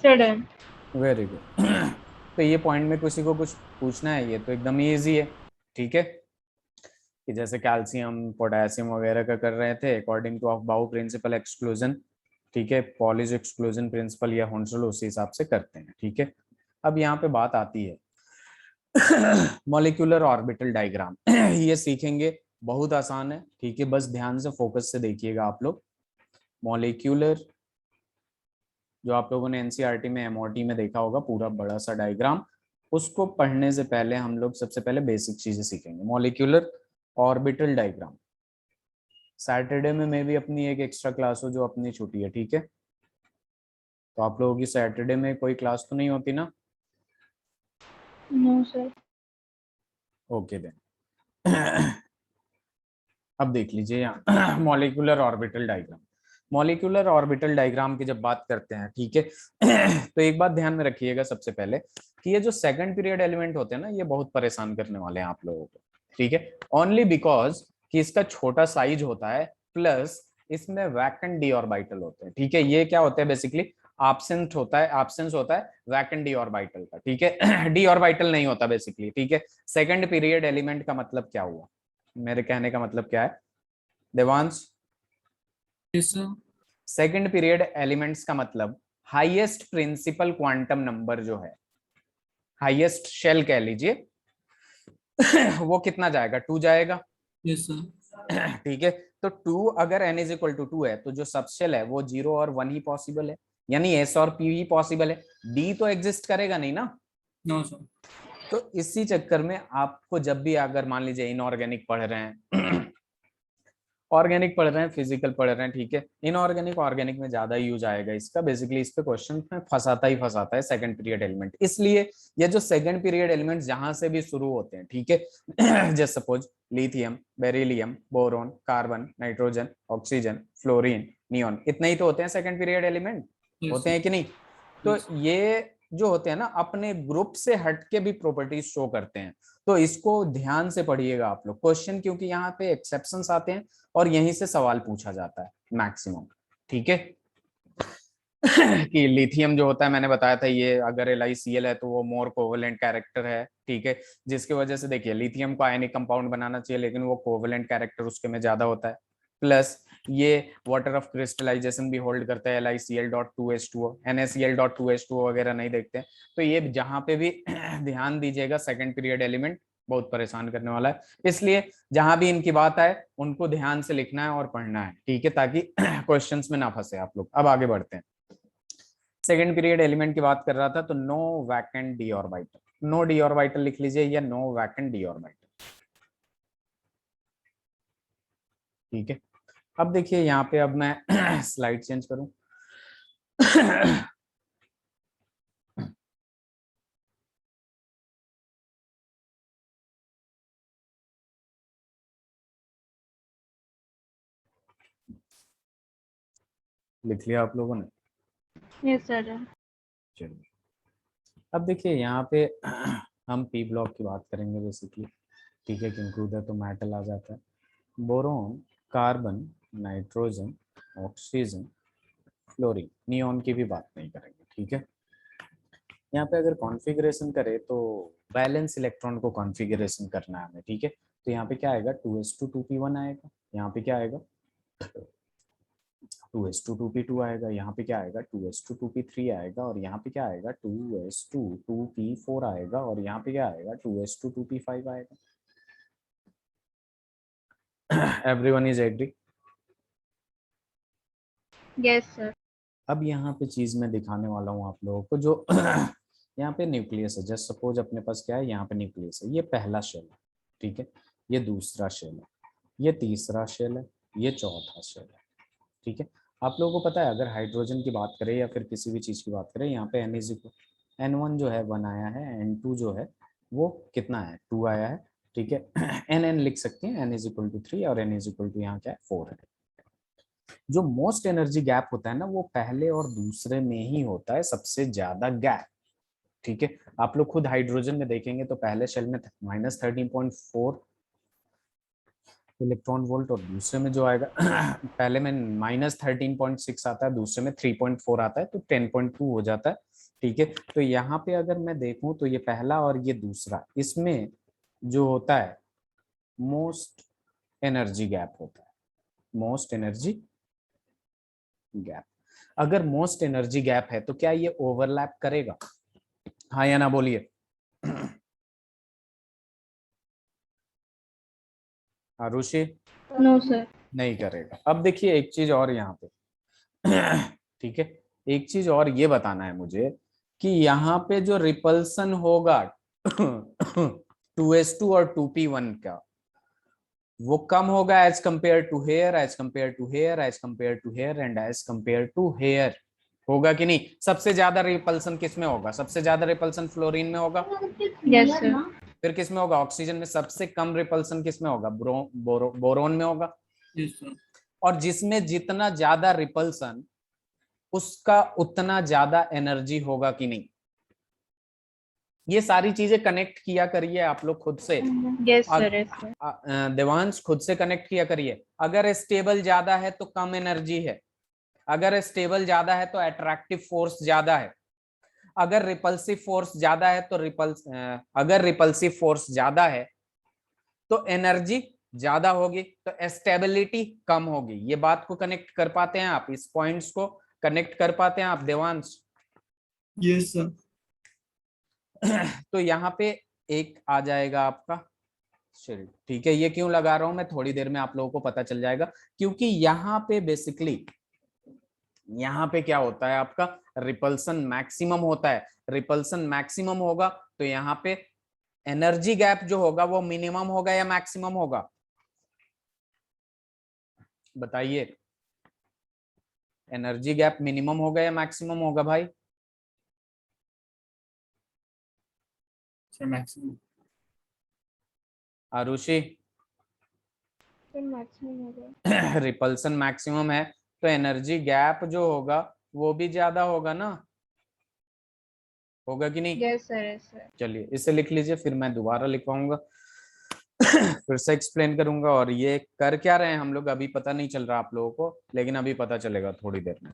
Sir, done. Very good. तो ये पॉइंट में किसी को कुछ पूछना है? ये तो एकदम इजी है, ठीक है, कि जैसे कैल्शियम पोटेशियम वगैरह का कर रहे थे according to Aufbau principal exclusion, ठीक है, पॉलिश एक्सक्लूजन प्रिंसिपल या होन्स रूल, उसी हिसाब से करते हैं, ठीक है। अब यहाँ पे बात आती है मॉलिक्यूलर ऑर्बिटल डायग्राम। ये सीखेंगे, बहुत आसान है, ठीक है, बस ध्यान से फोकस से देखिएगा आप लोग। मॉलिक्यूलर जो आप लोगों ने एनसीईआरटी में एमओटी में देखा होगा, पूरा बड़ा सा डायग्राम, उसको पढ़ने से पहले हम लोग सबसे पहले बेसिक चीजें सीखेंगे। मॉलिक्यूलर ऑर्बिटल डायग्राम सैटरडे में भी अपनी एक एक्स्ट्रा क्लास हो जो अपनी छुट्टी है, ठीक है। तो आप लोगों की सैटरडे में कोई क्लास तो नहीं होती ना? No, sir. Okay then. अब देख लीजिए यहाँ molecular orbital diagram. Molecular orbital diagram की जब बात करते हैं, ठीक है, तो एक बात ध्यान में रखिएगा सबसे पहले कि ये जो सेकंड पीरियड एलिमेंट होते हैं ना, ये बहुत परेशान करने वाले हैं आप लोगों को, ठीक है, ओनली बिकॉज कि इसका छोटा साइज होता है, प्लस इसमें वैकेंट डी ऑर्बिटल होते हैं, ठीक है। ये क्या होता है बेसिकली? एब्सेंट होता है, एब्सेंस होता है वैकेंट डी ऑर्बिटल का, ठीक है। डी ऑर्बिटल नहीं होता बेसिकली, ठीक है। सेकंड पीरियड एलिमेंट का मतलब क्या हुआ? मेरे कहने का मतलब क्या है देवांश? सेकंड पीरियड एलिमेंट्स का मतलब हाईएस्ट प्रिंसिपल क्वांटम नंबर जो है, हाईएस्ट शेल कह लीजिए, वो कितना जाएगा? 2 जाएगा, यस सर। ठीक है। तो 2 अगर n इज इक्वल टू 2 है तो जो सबशेल है वो 0 और 1 ही पॉसिबल है, यानी s और p ही पॉसिबल है, d तो एग्जिस्ट करेगा नहीं ना। No sir. तो इसी चक्कर में आपको जब भी अगर मान लीजिए इनऑर्गेनिक पढ़ रहे हैं, ऑर्गेनिक पढ़ रहे हैं, फिजिकल पढ़ रहे हैं, ठीक है, इनऑर्गेनिक ऑर्गेनिक में ज्यादा यूज आएगा इसका, बेसिकली इस पे क्वेश्चन में फंसाता ही फंसाता है सेकंड पीरियड एलिमेंट। इसलिए ये जो सेकंड पीरियड एलिमेंट जहां से भी शुरू होते हैं, ठीक है, जैसे suppose lithium, beryllium, boron, carbon, nitrogen, oxygen, fluorine, neon, इतने ही तो होते हैं सेकंड पीरियड एलिमेंट, होते हैं कि नहीं? तो ये जो होते हैं ना, अपने ग्रुप से हट के भी प्रॉपर्टीज शो करते हैं, तो इसको ध्यान से पढ़िएगा आप लोग क्वेश्चन, क्योंकि यहाँ पे एक्सेप्शंस आते हैं और यहीं से सवाल पूछा जाता है मैक्सिमम, ठीक है। कि लिथियम जो होता है, मैंने बताया था ये अगर LiCl है तो वो मोर कोवेलेंट कैरेक्टर है, ठीक है, जिसकी वजह से देखिए लिथियम को आयनिक कंपाउंड बनाना चाहिए लेकिन वो कोवेलेंट कैरेक्टर उसके में ज्यादा होता है। प्लस ये वाटर ऑफ क्रिस्टलाइजेशन भी होल्ड करता है, LiCl.2H2O, NaCl.2H2O वगैरह नहीं देखते हैं। तो ये जहां पे भी ध्यान दीजिएगा, सेकंड पीरियड एलिमेंट बहुत परेशान करने वाला है, इसलिए जहां भी इनकी बात आए उनको ध्यान से लिखना है और पढ़ना है, ठीक है, ताकि क्वेश्चंस में ना फंसे आप लोग। अब आगे बढ़ते हैं। सेकंड पीरियड एलिमेंट की बात कर रहा था, तो no vacant d orbital, no d orbital लिख लीजिए या नो वैकेंट डी ऑर्बिटल, ठीक है। अब देखिए यहाँ पे, अब मैं स्लाइड चेंज करूं। लिख लिया आप लोगों ने? Yes, sir. चलिए, अब देखिए यहाँ पे हम पी ब्लॉक की बात करेंगे बेसिकली, ठीक है, क्योंकि उधर तो मेटल आ जाता है। Boron, carbon, nitrogen, oxygen, fluorine, neon की भी बात नहीं करेंगे, ठीक है। यहाँ पे अगर कॉन्फ़िगरेशन करें तो बैलेंस इलेक्ट्रॉन को कॉन्फ़िगरेशन करना है हमें, ठीक है। तो यहाँ पे क्या आएगा, 2s2 2p1 आएगा, यहाँ पे क्या आएगा 2s2 2p2 आएगा, यहाँ पे क्या आएगा 2s2 2p3 आएगा, और यहाँ पे क्या आएगा 2s2 2p4 आएगा, और यहाँ पे क्या आएगा 2s2 2p5 आएगा। Everyone is agree? Yes, sir. अब यहाँ पे चीज मैं दिखाने वाला हूँ आप लोगों को, जो यहाँ पे न्यूक्लियस है, जस्ट सपोज अपने पास क्या है, यहाँ पे न्यूक्लियस है, ये पहला शेल है, ठीक है, ये दूसरा शेल है, ये तीसरा शेल है, ये चौथा शेल है, ठीक है। आप लोगों को पता है, अगर हाइड्रोजन की बात करें या फिर किसी भी चीज की बात करें, यहाँ पे N1 जो है 1 आया है, N2 जो है वो कितना है 2 आया है, ठीक है। N लिख सकते हैं, N=3 और N यहाँ क्या है 4 है। जो मोस्ट एनर्जी गैप होता है ना, वो पहले और दूसरे में ही होता है, सबसे ज्यादा गैप, ठीक है। आप लोग खुद हाइड्रोजन में देखेंगे तो पहले शेल में -13.4 इलेक्ट्रॉन वोल्ट, और दूसरे में जो आएगा पहले में -13.6 आता है, दूसरे में 3.4 आता है, तो 10.2 हो जाता है, ठीक है। तो यहाँ पे अगर मैं देखूं तो ये पहला और ये दूसरा, इसमें जो होता है मोस्ट एनर्जी गैप होता है, मोस्ट एनर्जी गैप। अगर मोस्ट एनर्जी गैप है तो क्या ये ओवरलैप करेगा? हाँ या ना बोलिए। आरुषि? No, sir. नहीं करेगा। अब देखिए एक चीज और यहाँ पे ठीक है, एक चीज और ये बताना है मुझे कि यहाँ पे जो रिपल्सन होगा 2s2 और 2p1 का, वो कम होगा as compare to here, as compare to here, as compare to here and as compare to here, होगा कि नहीं? सबसे ज्यादा रिपल्सन किस में होगा? सबसे ज्यादा रिपल्सन फ्लोरीन में होगा। Yes, sir. फिर किस में होगा? ऑक्सीजन में। सबसे कम रिपल्सन किस में होगा? बोरोन में होगा। Yes, sir. और जिसमें जितना ज्यादा रिपल्सन, उसका उतना ज्यादा एनर्जी होगा कि नहीं? ये सारी चीजें कनेक्ट किया करिए आप लोग खुद से। Yes, sir. Yes, sir. Devansh खुद से कनेक्ट किया करिए। अगर स्टेबल ज्यादा है तो कम एनर्जी है, अगर स्टेबल ज्यादा है तो अट्रैक्टिव फोर्स ज्यादा है, अगर रिपल्सिव फोर्स ज्यादा है तो अगर रिपल्सिव फोर्स ज्यादा है तो एनर्जी ज्यादा होगी, तो स्टेबिलिटी कम होगी। ये बात को कनेक्ट कर पाते हैं आप? इस पॉइंट्स को कनेक्ट कर पाते हैं आप देवांश? Yes, sir. तो यहाँ पे एक आ जाएगा आपका शेल, ठीक है। ये क्यों लगा रहा हूं मैं, थोड़ी देर में आप लोगों को पता चल जाएगा, क्योंकि यहाँ पे बेसिकली यहाँ पे क्या होता है आपका, रिपल्सन मैक्सिमम होता है। रिपल्सन मैक्सिमम होगा तो यहाँ पे एनर्जी गैप जो होगा वो मिनिमम होगा या मैक्सिमम होगा? बताइए, एनर्जी गैप मिनिमम होगा या मैक्सिमम होगा भाई? Sir, maximum. आरुषि? Sir, maximum होगा. रिपल्सन मैक्सिमम है तो एनर्जी गैप जो होगा वो भी ज्यादा होगा ना, होगा कि नहीं? Yes, sir. Yes, sir. चलिए इसे लिख लीजिए, फिर मैं दोबारा लिखवाऊंगा फिर से एक्सप्लेन करूंगा। और ये कर क्या रहे हैं हम लोग अभी पता नहीं चल रहा आप लोगों को, लेकिन अभी पता चलेगा थोड़ी देर में।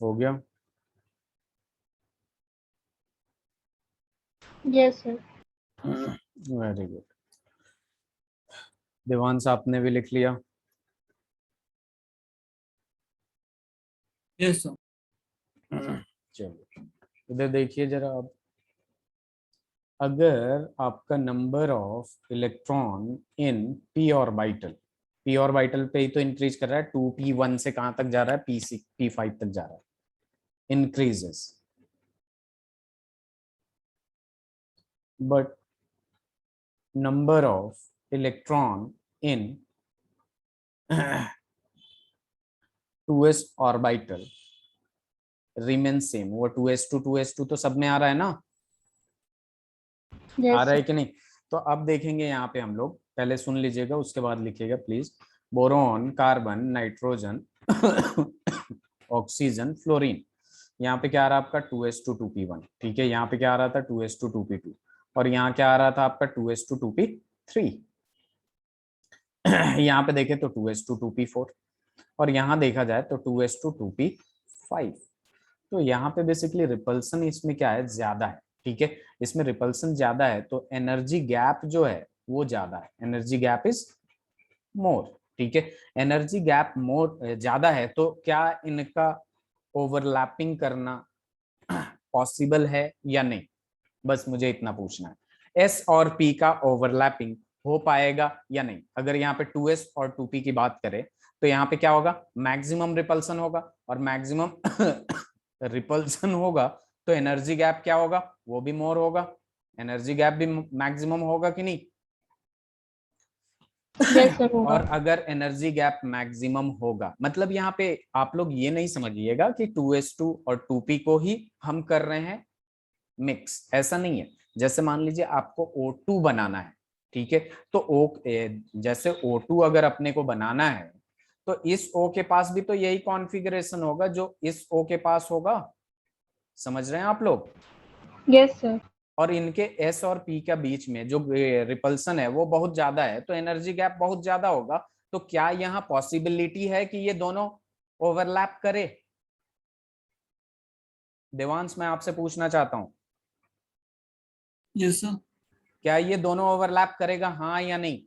हो गया? Yes, sir. Very good. Devansh आपने भी लिख लिया? Yes sir. चलो इधर देखिए जरा आप। अगर आपका number of electron in P orbital, P orbital पे ही तो इंक्रीज कर रहा है, 2p1 से कहां तक जा रहा है, p6 p5 तक जा रहा है, increases, but number of electron in 2s orbital remain same. वो 2s2 2s2 तो सब में आ रहा है ना, आ Yes, रहा है sir. कि नहीं? तो अब देखेंगे यहाँ पे हम लोग, पहले सुन लीजिएगा उसके बाद लिखिएगा please. Boron, carbon, nitrogen, oxygen, fluorine, यहाँ पे क्या आ रहा है आपका 2s2 2p1, ठीक है। यहाँ पे क्या आ रहा था 2s2 2p2, और यहाँ क्या आ रहा था आपका 2s2 2p3। यहाँ पे देखे तो 2s2 2p4, और यहाँ देखा जाए तो 2s2 2p5। तो यहाँ पे बेसिकली रिपल्सन इसमें क्या है, ज्यादा है, ठीक है। इसमें रिपल्सन ज्यादा है तो एनर्जी गैप जो है वो ज्यादा है, एनर्जी गैप इज मोर, ठीक है। एनर्जी गैप मोर ज्यादा है तो क्या इनका ओवरलैपिंग करना पॉसिबल है या नहीं, बस मुझे इतना पूछना है। एस और पी का ओवरलैपिंग हो पाएगा या नहीं? अगर यहाँ पे 2s और 2p की बात करें तो यहाँ पे क्या होगा, मैक्सिमम रिपल्सन होगा, और मैक्सिमम रिपल्सन होगा तो एनर्जी गैप क्या होगा, वो भी मोर होगा, एनर्जी गैप भी मैक्सिमम होगा कि नहीं? Yes, sir. और होगा. अगर एनर्जी गैप मैक्सिमम होगा, मतलब यहाँ पे आप लोग ये नहीं समझिएगा कि 2s2 और 2p को ही हम कर रहे हैं मिक्स, ऐसा नहीं है। जैसे मान लीजिए आपको O2 बनाना है, ठीक है, तो जैसे O2 अगर अपने को बनाना है तो इस O के पास भी तो यही कॉन्फ़िगरेशन होगा जो इस O के पास होगा, समझ रहे हैं आप लोग? Yes, sir. और इनके S और P के बीच में जो रिपल्सन है वो बहुत ज्यादा है तो एनर्जी गैप बहुत ज्यादा होगा। तो क्या यहाँ पॉसिबिलिटी है कि ये दोनों ओवरलैप करे? देवांश मैं आपसे पूछना चाहता हूँ, यस सर। क्या ये दोनों ओवरलैप करेगा, हाँ या नहीं?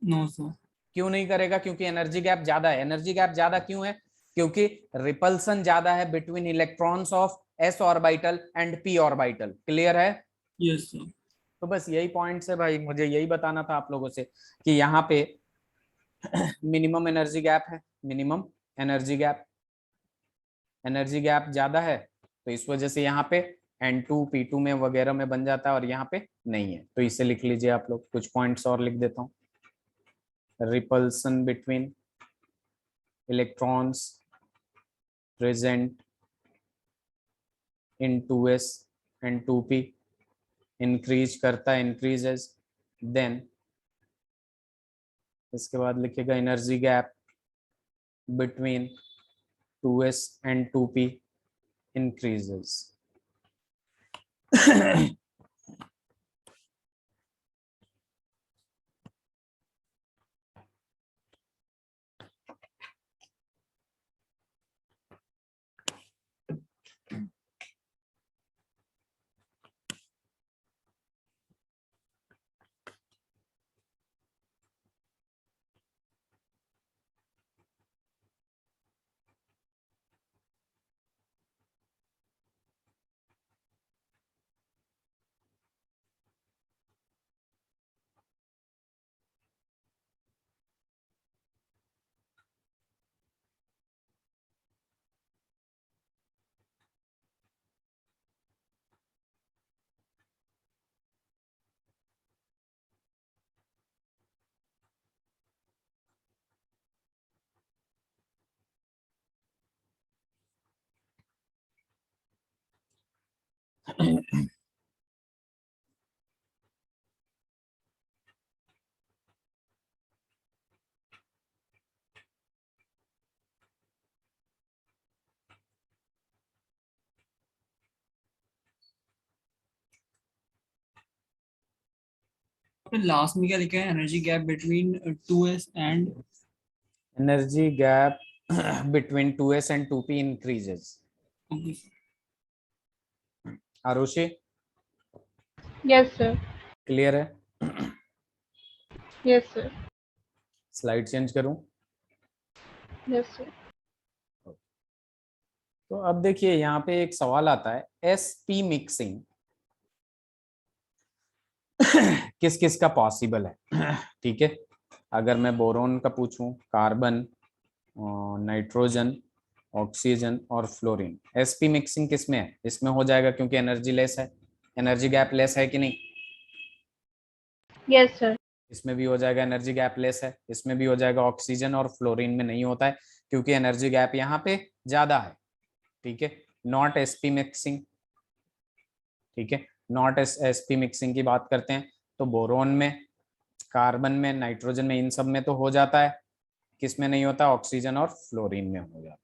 No sir. क्यों नहीं करेगा? क्योंकि एनर्जी गैप ज्यादा है। एनर्जी गैप ज्यादा क्यों है? क्योंकि रिपल्सन ज्यादा है between electrons of s orbital and p orbital. Clear है? Yes sir. तो बस यही पॉइंट्स है भाई, मुझे यही बताना था आप लोगों से कि यहाँ पे मिनिमम एनर्जी गैप है, minimum energy gap, energy gap ज्यादा है तो इस वजह से यहाँ पे N2 P2 में वगैरह में बन जाता है और यहाँ पे नहीं है। तो इसे लिख लीजिए आप लोग, कुछ पॉइंट्स और लिख देता हूँ। Repulsion between electrons present in 2s and 2p increase करता है, इंक्रीजेस, देन इसके बाद लिखेगा energy gap between 2s and 2p increases. तो लास्ट में क्या लिखा है? Energy gap between 2s and energy gap between 2s and 2p increases. Arushi Yes, sir. Clear है? Yes, sir. स्लाइड चेंज करूं? Yes, sir. तो अब देखिए यहाँ पे एक सवाल आता है, एसपी मिक्सिंग किस किस का पॉसिबल है? ठीक है, अगर मैं बोरोन का पूछूं, कार्बन, नाइट्रोजन, ऑक्सीजन और फ्लोरीन, एसपी मिक्सिंग किस में है? इसमें हो जाएगा क्योंकि एनर्जी लेस है, एनर्जी गैप लेस है कि नहीं? Yes, sir. इसमें भी हो जाएगा, एनर्जी गैप लेस है, इसमें भी हो जाएगा। ऑक्सीजन और फ्लोरीन में नहीं होता है क्योंकि एनर्जी गैप यहाँ पे ज्यादा है। ठीक है, नॉट एसपी मिक्सिंग। ठीक है, नॉट एसपी मिक्सिंग की बात करते हैं तो बोरोन में, कार्बन में, नाइट्रोजन में, इन सब में तो हो जाता है। किस में नहीं होता? ऑक्सीजन और फ्लोरीन में हो जाता है।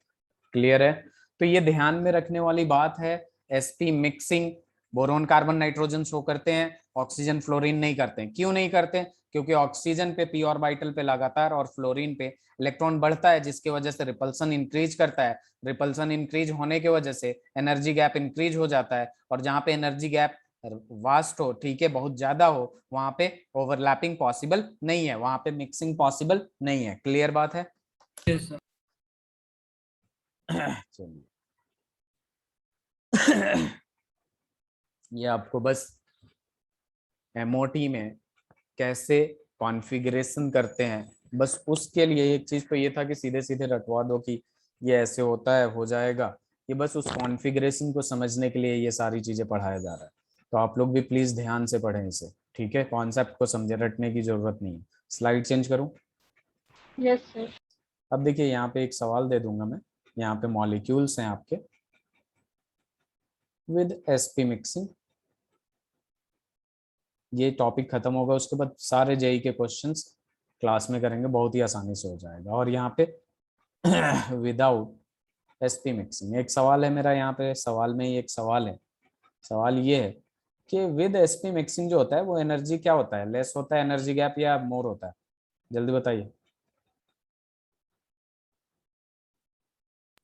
क्लियर है? तो ये ध्यान में रखने वाली बात है, SP mixing boron carbon nitrogen show करते हैं, ऑक्सीजन फ्लोरीन नहीं करते हैं। क्यों नहीं करते? क्योंकि ऑक्सीजन पे पी ऑर्बिटल पे लगातार और फ्लोरीन पे इलेक्ट्रॉन बढ़ता है, जिसकी वजह से रिपल्सन इंक्रीज करता है। रिपल्सन इंक्रीज होने की वजह से एनर्जी गैप इंक्रीज हो जाता है, और जहां पे एनर्जी गैप वास्ट हो, ठीक है, बहुत ज्यादा हो, वहां पे ओवरलैपिंग पॉसिबल नहीं है, वहां पे मिक्सिंग पॉसिबल नहीं है। क्लियर बात है? yes, sir. चलिए ये आपको बस एमओटी में कैसे कॉन्फ़िगरेशन करते हैं, बस उसके लिए एक चीज तो ये था कि सीधे सीधे रटवा दो कि ये ऐसे होता है, हो जाएगा। ये बस उस कॉन्फ़िगरेशन को समझने के लिए ये सारी चीजें पढ़ाया जा रहा है। तो आप लोग भी प्लीज ध्यान से पढ़ें इसे, ठीक है? कॉन्सेप्ट को समझे, रटने की जरूरत नहीं है। स्लाइड चेंज करूं? Yes, sir. अब देखिए यहाँ पे एक सवाल दे दूंगा मैं। यहाँ पे मॉलिक्यूल्स हैं आपके विद एसपी मिक्सिंग। ये टॉपिक खत्म होगा, उसके बाद सारे जेई के क्वेश्चंस क्लास में करेंगे, बहुत ही आसानी से हो जाएगा। और यहाँ पे विदाउट एसपी मिक्सिंग एक सवाल है मेरा, यहाँ पे सवाल में ही एक सवाल है। सवाल ये है कि विद एसपी मिक्सिंग जो होता है वो एनर्जी क्या होता है? लेस होता है एनर्जी गैप या मोर होता है? जल्दी बताइए।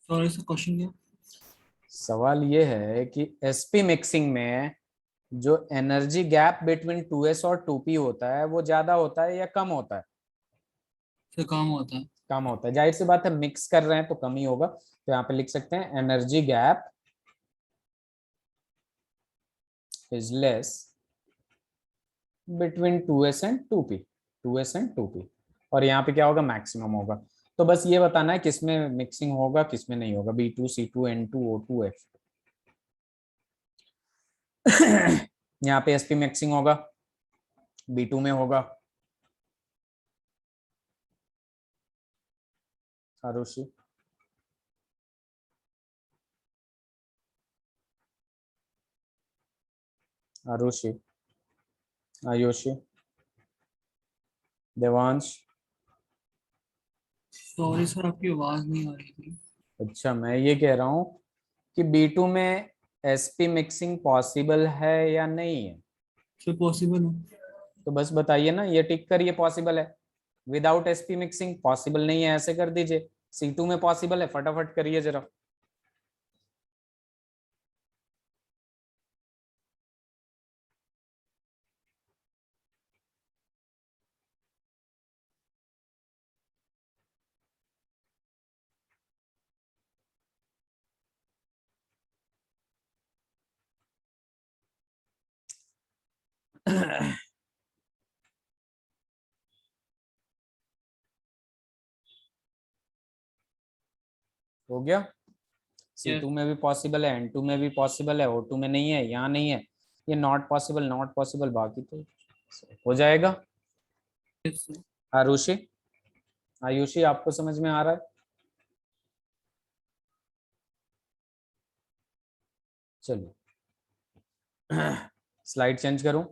सॉरी सर, क्वेश्चन क्या? सवाल ये है कि एसपी मिक्सिंग में जो एनर्जी गैप बिटवीन 2s और 2p होता है वो ज्यादा होता है या कम होता है? सर काम होता है। कम होता है। जाहिर सी बात है, मिक्स कर रहे हैं तो कम ही होगा। तो यहाँ पे लिख सकते हैं energy gap is less between 2s and 2p, 2s and 2p। और यहाँ पे क्या होगा? मैक्सिमम होगा। तो बस ये बताना है किसमें मिक्सिंग होगा, किसमें नहीं होगा। B2, C2, N2, O2, F। यहाँ पे sp मिक्सिंग होगा, B2 में होगा। आरुषि आरुषि आयुषी, देवांश। सॉरी सर, आपकी आवाज नहीं आ रही थी। अच्छा, मैं ये कह रहा हूँ कि B2 में sp मिक्सिंग पॉसिबल है या नहीं है? सर पॉसिबल है। तो बस बताइए ना, ये टिक करिए पॉसिबल है। विदाउट sp मिक्सिंग पॉसिबल नहीं है, ऐसे कर दीजिए। C2 में पॉसिबल है, फटाफट करिए जरा। हो गया? यस। C2 में भी पॉसिबल है, N2 में भी पॉसिबल है, O2 में नहीं है, यहाँ नहीं है। ये नॉट पॉसिबल, नॉट पॉसिबल, बाकी तो हो जाएगा। Yes sir. आरुषि आयुषी, आपको समझ में आ रहा है? चलिए स्लाइड चेंज करूं?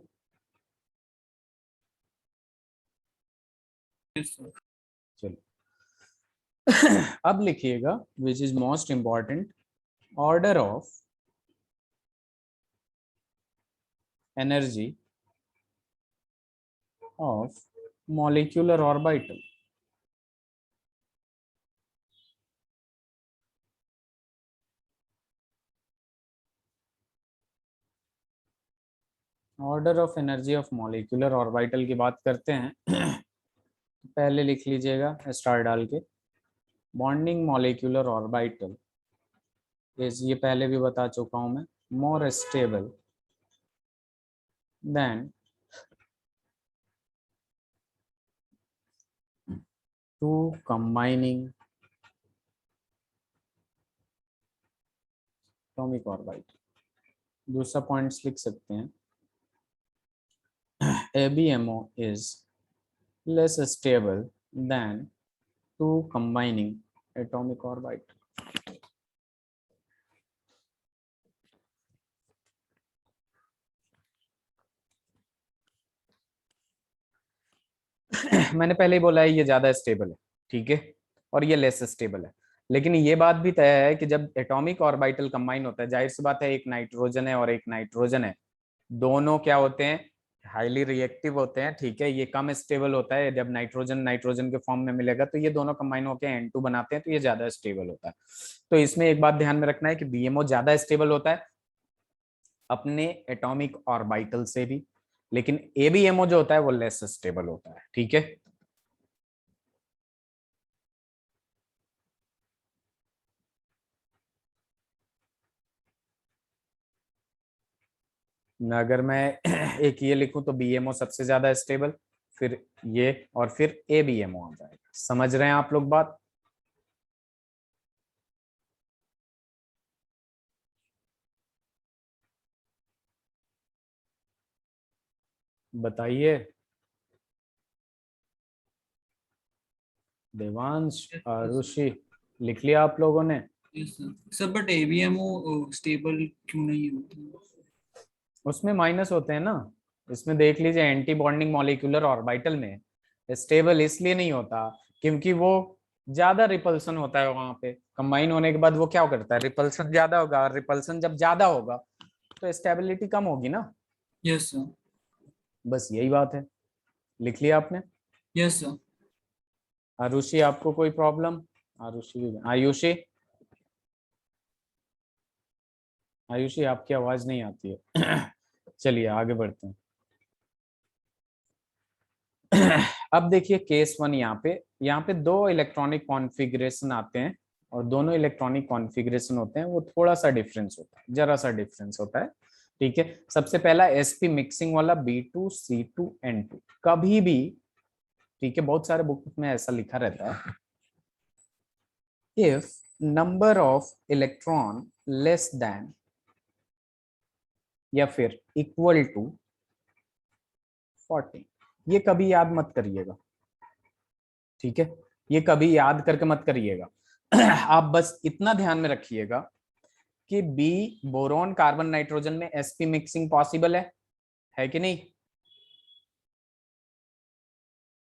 Yes sir. चलिए अब लिखिएगा which is most important, order of energy of molecular orbital. Order of energy of molecular orbital की बात करते हैं। पहले लिख लीजिएगा स्टार डाल के, बॉन्डिंग मॉलिक्यूलर ऑर्बिटल इज, ये पहले भी बता चुका हूं मैं, more stable than two combining atomic orbital. दूसरा पॉइंट्स लिख सकते हैं, ABMO is less stable than two combining atomic orbital. मैंने पहले ही बोला है ये ज्यादा स्टेबल है, ठीक है, और ये लेस स्टेबल है। लेकिन ये बात भी तय है कि जब एटॉमिक ऑर्बिटल कंबाइन होता है, जाहिर सी बात है एक नाइट्रोजन है और एक नाइट्रोजन है, दोनों क्या होते हैं, हाईली रिएक्टिव होते हैं, ठीक है। ये कम स्टेबल होता है, जब नाइट्रोजन नाइट्रोजन के फॉर्म में मिलेगा तो ये दोनों कंबाइन होकर N2 बनाते हैं, तो ये ज्यादा स्टेबल होता है। तो इसमें एक बात ध्यान में रखना है कि BMO ज्यादा स्टेबल होता है अपने एटॉमिक ऑर्बिटल से भी, लेकिन ABMO जो होता है वो लेस स्टेबल होता है, ठीक है। अगर मैं एक ये लिखूं तो BMO सबसे ज्यादा स्टेबल, फिर ये, और फिर ABMO आ जाएगा। समझ रहे हैं आप लोग बात? बताइए देवांश, आरुषि, लिख लिया आप लोगों ने? Yes sir, but ABMO stable क्यों नहीं होता? उसमें माइनस होते हैं ना, इसमें देख लीजिए एंटी बॉन्डिंग मॉलिक्यूलर ऑर्बिटल में स्टेबल इसलिए नहीं होता क्योंकि वो ज्यादा रिपल्सन होता है वहां पे, कंबाइन होने के बाद वो क्या करता है, रिपल्सन ज्यादा होगा, और रिपल्सन जब ज्यादा होगा तो स्टेबिलिटी कम होगी ना। Yes sir. बस यही बात है, लिख लिया आपने? Yes sir. आरुषि आपको कोई प्रॉब्लम? आरुषि, आयुषी, आयुषी आपकी आवाज नहीं आती है। चलिए आगे बढ़ते हैं। अब देखिए केस 1, यहाँ पे दो इलेक्ट्रॉनिक कॉन्फ़िगरेशन आते हैं, और दोनों इलेक्ट्रॉनिक कॉन्फ़िगरेशन होते हैं वो थोड़ा सा डिफरेंस होता है, जरा सा डिफरेंस होता है, ठीक है। सबसे पहला sp मिक्सिंग वाला B2C2N2 कभी भी, ठीक है, बहुत सारे बुक में ऐसा लिखा रहता है, if number of electron less than या फिर इक्वल टू 40, ये कभी याद मत करिएगा, ठीक है, ये कभी याद करके मत करिएगा। आप बस इतना ध्यान में रखिएगा कि बी बोरोन कार्बन नाइट्रोजन में sp मिक्सिंग पॉसिबल है कि नहीं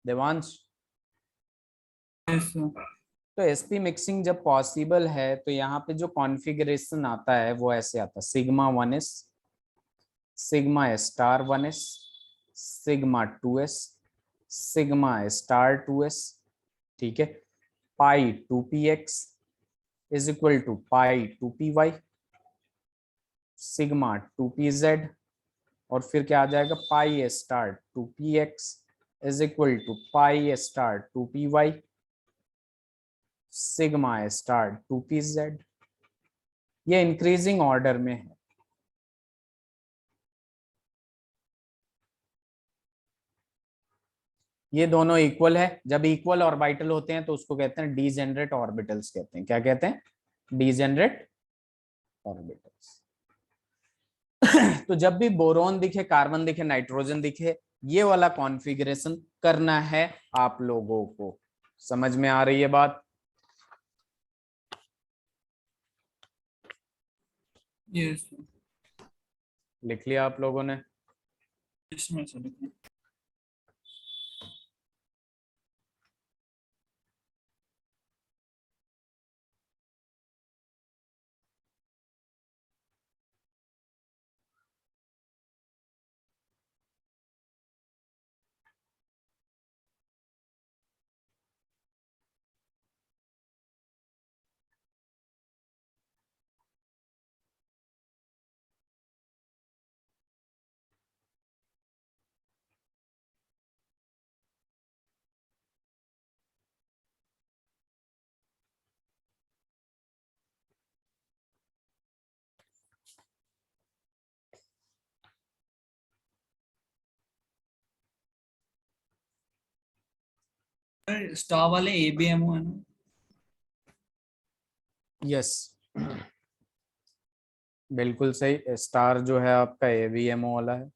देवांश? Yes sir. तो sp मिक्सिंग जब पॉसिबल है तो यहाँ पे जो कॉन्फ़िगरेशन आता है वो ऐसे आता है, sigma 1s, sigma star 1s, sigma 2s, sigma star 2s, ठीक है, pi 2px is equal to pi 2py, sigma 2pz, और फिर क्या आ जाएगा, pi star 2px is equal to pi star 2py, sigma star 2pz। ये इंक्रीजिंग ऑर्डर में है। ये दोनों इक्वल है, जब इक्वल ऑर्बिटल होते हैं तो उसको कहते हैं डीजेनरेट ऑर्बिटल्स कहते हैं। क्या कहते हैं? Degenerate orbitals. तो जब भी बोरोन दिखे, कार्बन दिखे, नाइट्रोजन दिखे, ये वाला कॉन्फ़िगरेशन करना है आप लोगों को। समझ में आ रही है बात? Yes sir. लिख लिया आप लोगों ने? इसमें सर सर स्टार वाले ABMO है ना? यस, बिल्कुल सही। स्टार जो है आपका ABMO वाला है,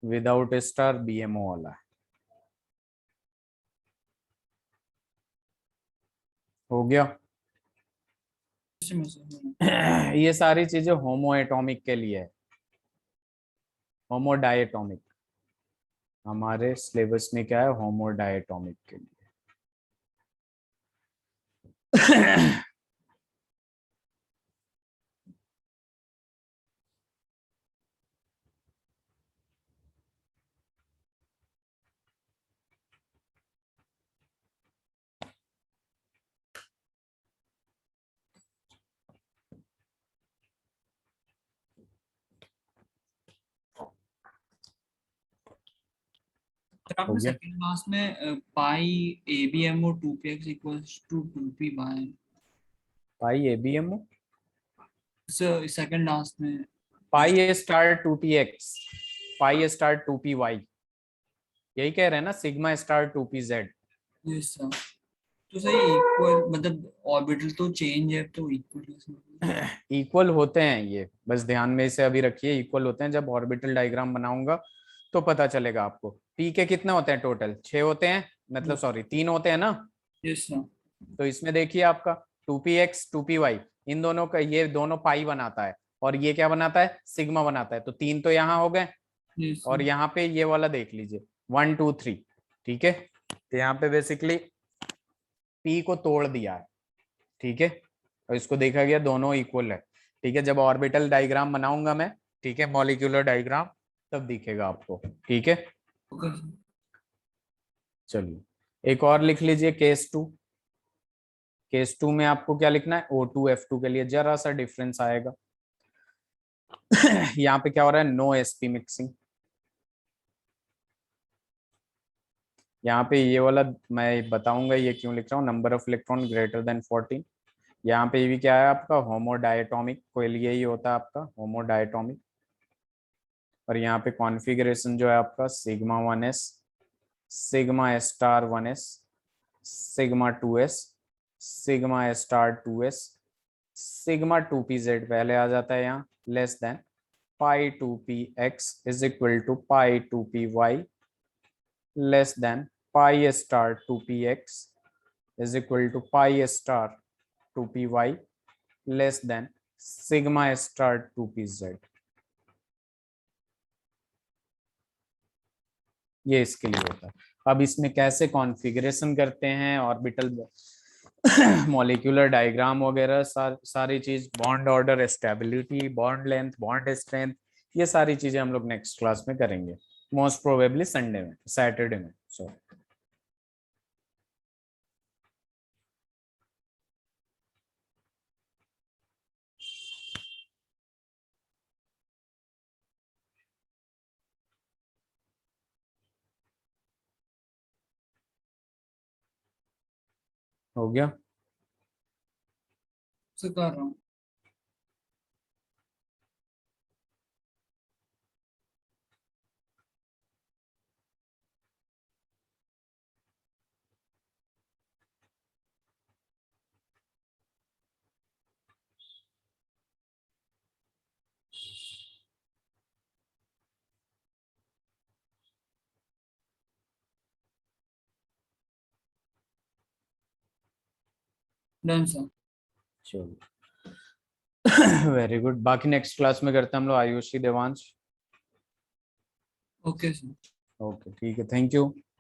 विदाउट स्टार BMO वाला है। हो गया। इसमें से ये सारी चीजें होमो एटॉमिक के लिए है, होमो डायटोमिक। हमारे सिलेबस में क्या है, होमो डायटोमिक के लिए। सर हो आपने गया। सेकंड क्लास में pi ABMO 2px equals to 2p by, pi ABMO, sir second class में। पाई ए स्टार 2px, पाई ए स्टार 2py, यही कह रहे हैं ना, sigma star 2pz। Yes sir, तो सही इक्वल मतलब ऑर्बिटल तो चेंज है तो इक्वल। इक्वल होते हैं ये, बस ध्यान में इसे अभी रखिए, इक्वल होते हैं। जब ऑर्बिटल डायग्राम बनाऊंगा तो पता चलेगा आपको। पी के कितने होते हैं टोटल, 6 होते हैं, मतलब सॉरी 3 होते हैं ना। Yes sir. तो इसमें देखिए आपका 2px 2py, इन दोनों का, ये दोनों पाई बनाता है और ये क्या बनाता है, सिग्मा बनाता है। तो 3 तो यहाँ हो गए, यस और सर। यहाँ पे ये वाला देख लीजिए 1 2 3, ठीक है। तो यहाँ पे बेसिकली पी को तोड़ दिया है, ठीक है, और इसको देखा गया दोनों इक्वल है, ठीक है। जब ऑर्बिटल डायग्राम बनाऊंगा मैं, ठीक है, मॉलिक्यूलर डायग्राम, तब दिखेगा आपको, ठीक है। Okay sir. चलिए एक और लिख लीजिए, केस 2। केस 2 में आपको क्या लिखना है, O2F2 के लिए जरा सा डिफरेंस आएगा। यहाँ पे क्या हो रहा है, नो sp मिक्सिंग। यहाँ पे ये वाला मैं बताऊंगा ये क्यों लिख रहा हूँ, number of electron greater than 14। यहाँ पे भी क्या है आपका, होमो डायटोमिक के लिए ही होता है आपका होमो डायटोमिक। और यहाँ पे कॉन्फ़िगरेशन जो है आपका sigma 1s, sigma star 1s, sigma 2s, sigma star 2s, sigma 2pz पहले आ जाता है यहाँ, less than pi 2px is equal to pi 2py, less than pi star 2px is equal to pi star 2py less than sigma star 2pz। ये इसके लिए होता है। अब इसमें कैसे कॉन्फ़िगरेशन करते हैं ऑर्बिटल, मॉलिक्यूलर डायग्राम वगैरह, सारी चीज, bond order, stability, bond length, bond strength, ये सारी चीजें हम लोग नेक्स्ट क्लास में करेंगे, मोस्ट प्रोबेबली संडे में, सैटरडे में। सो हो गया। सर कर रहा हूँ। Done sir. चलो वेरी गुड। बाकी नेक्स्ट क्लास में करते हैं हम लोग Ayushi, Devansh. Okay sir. Okay ठीक है, थैंक यू।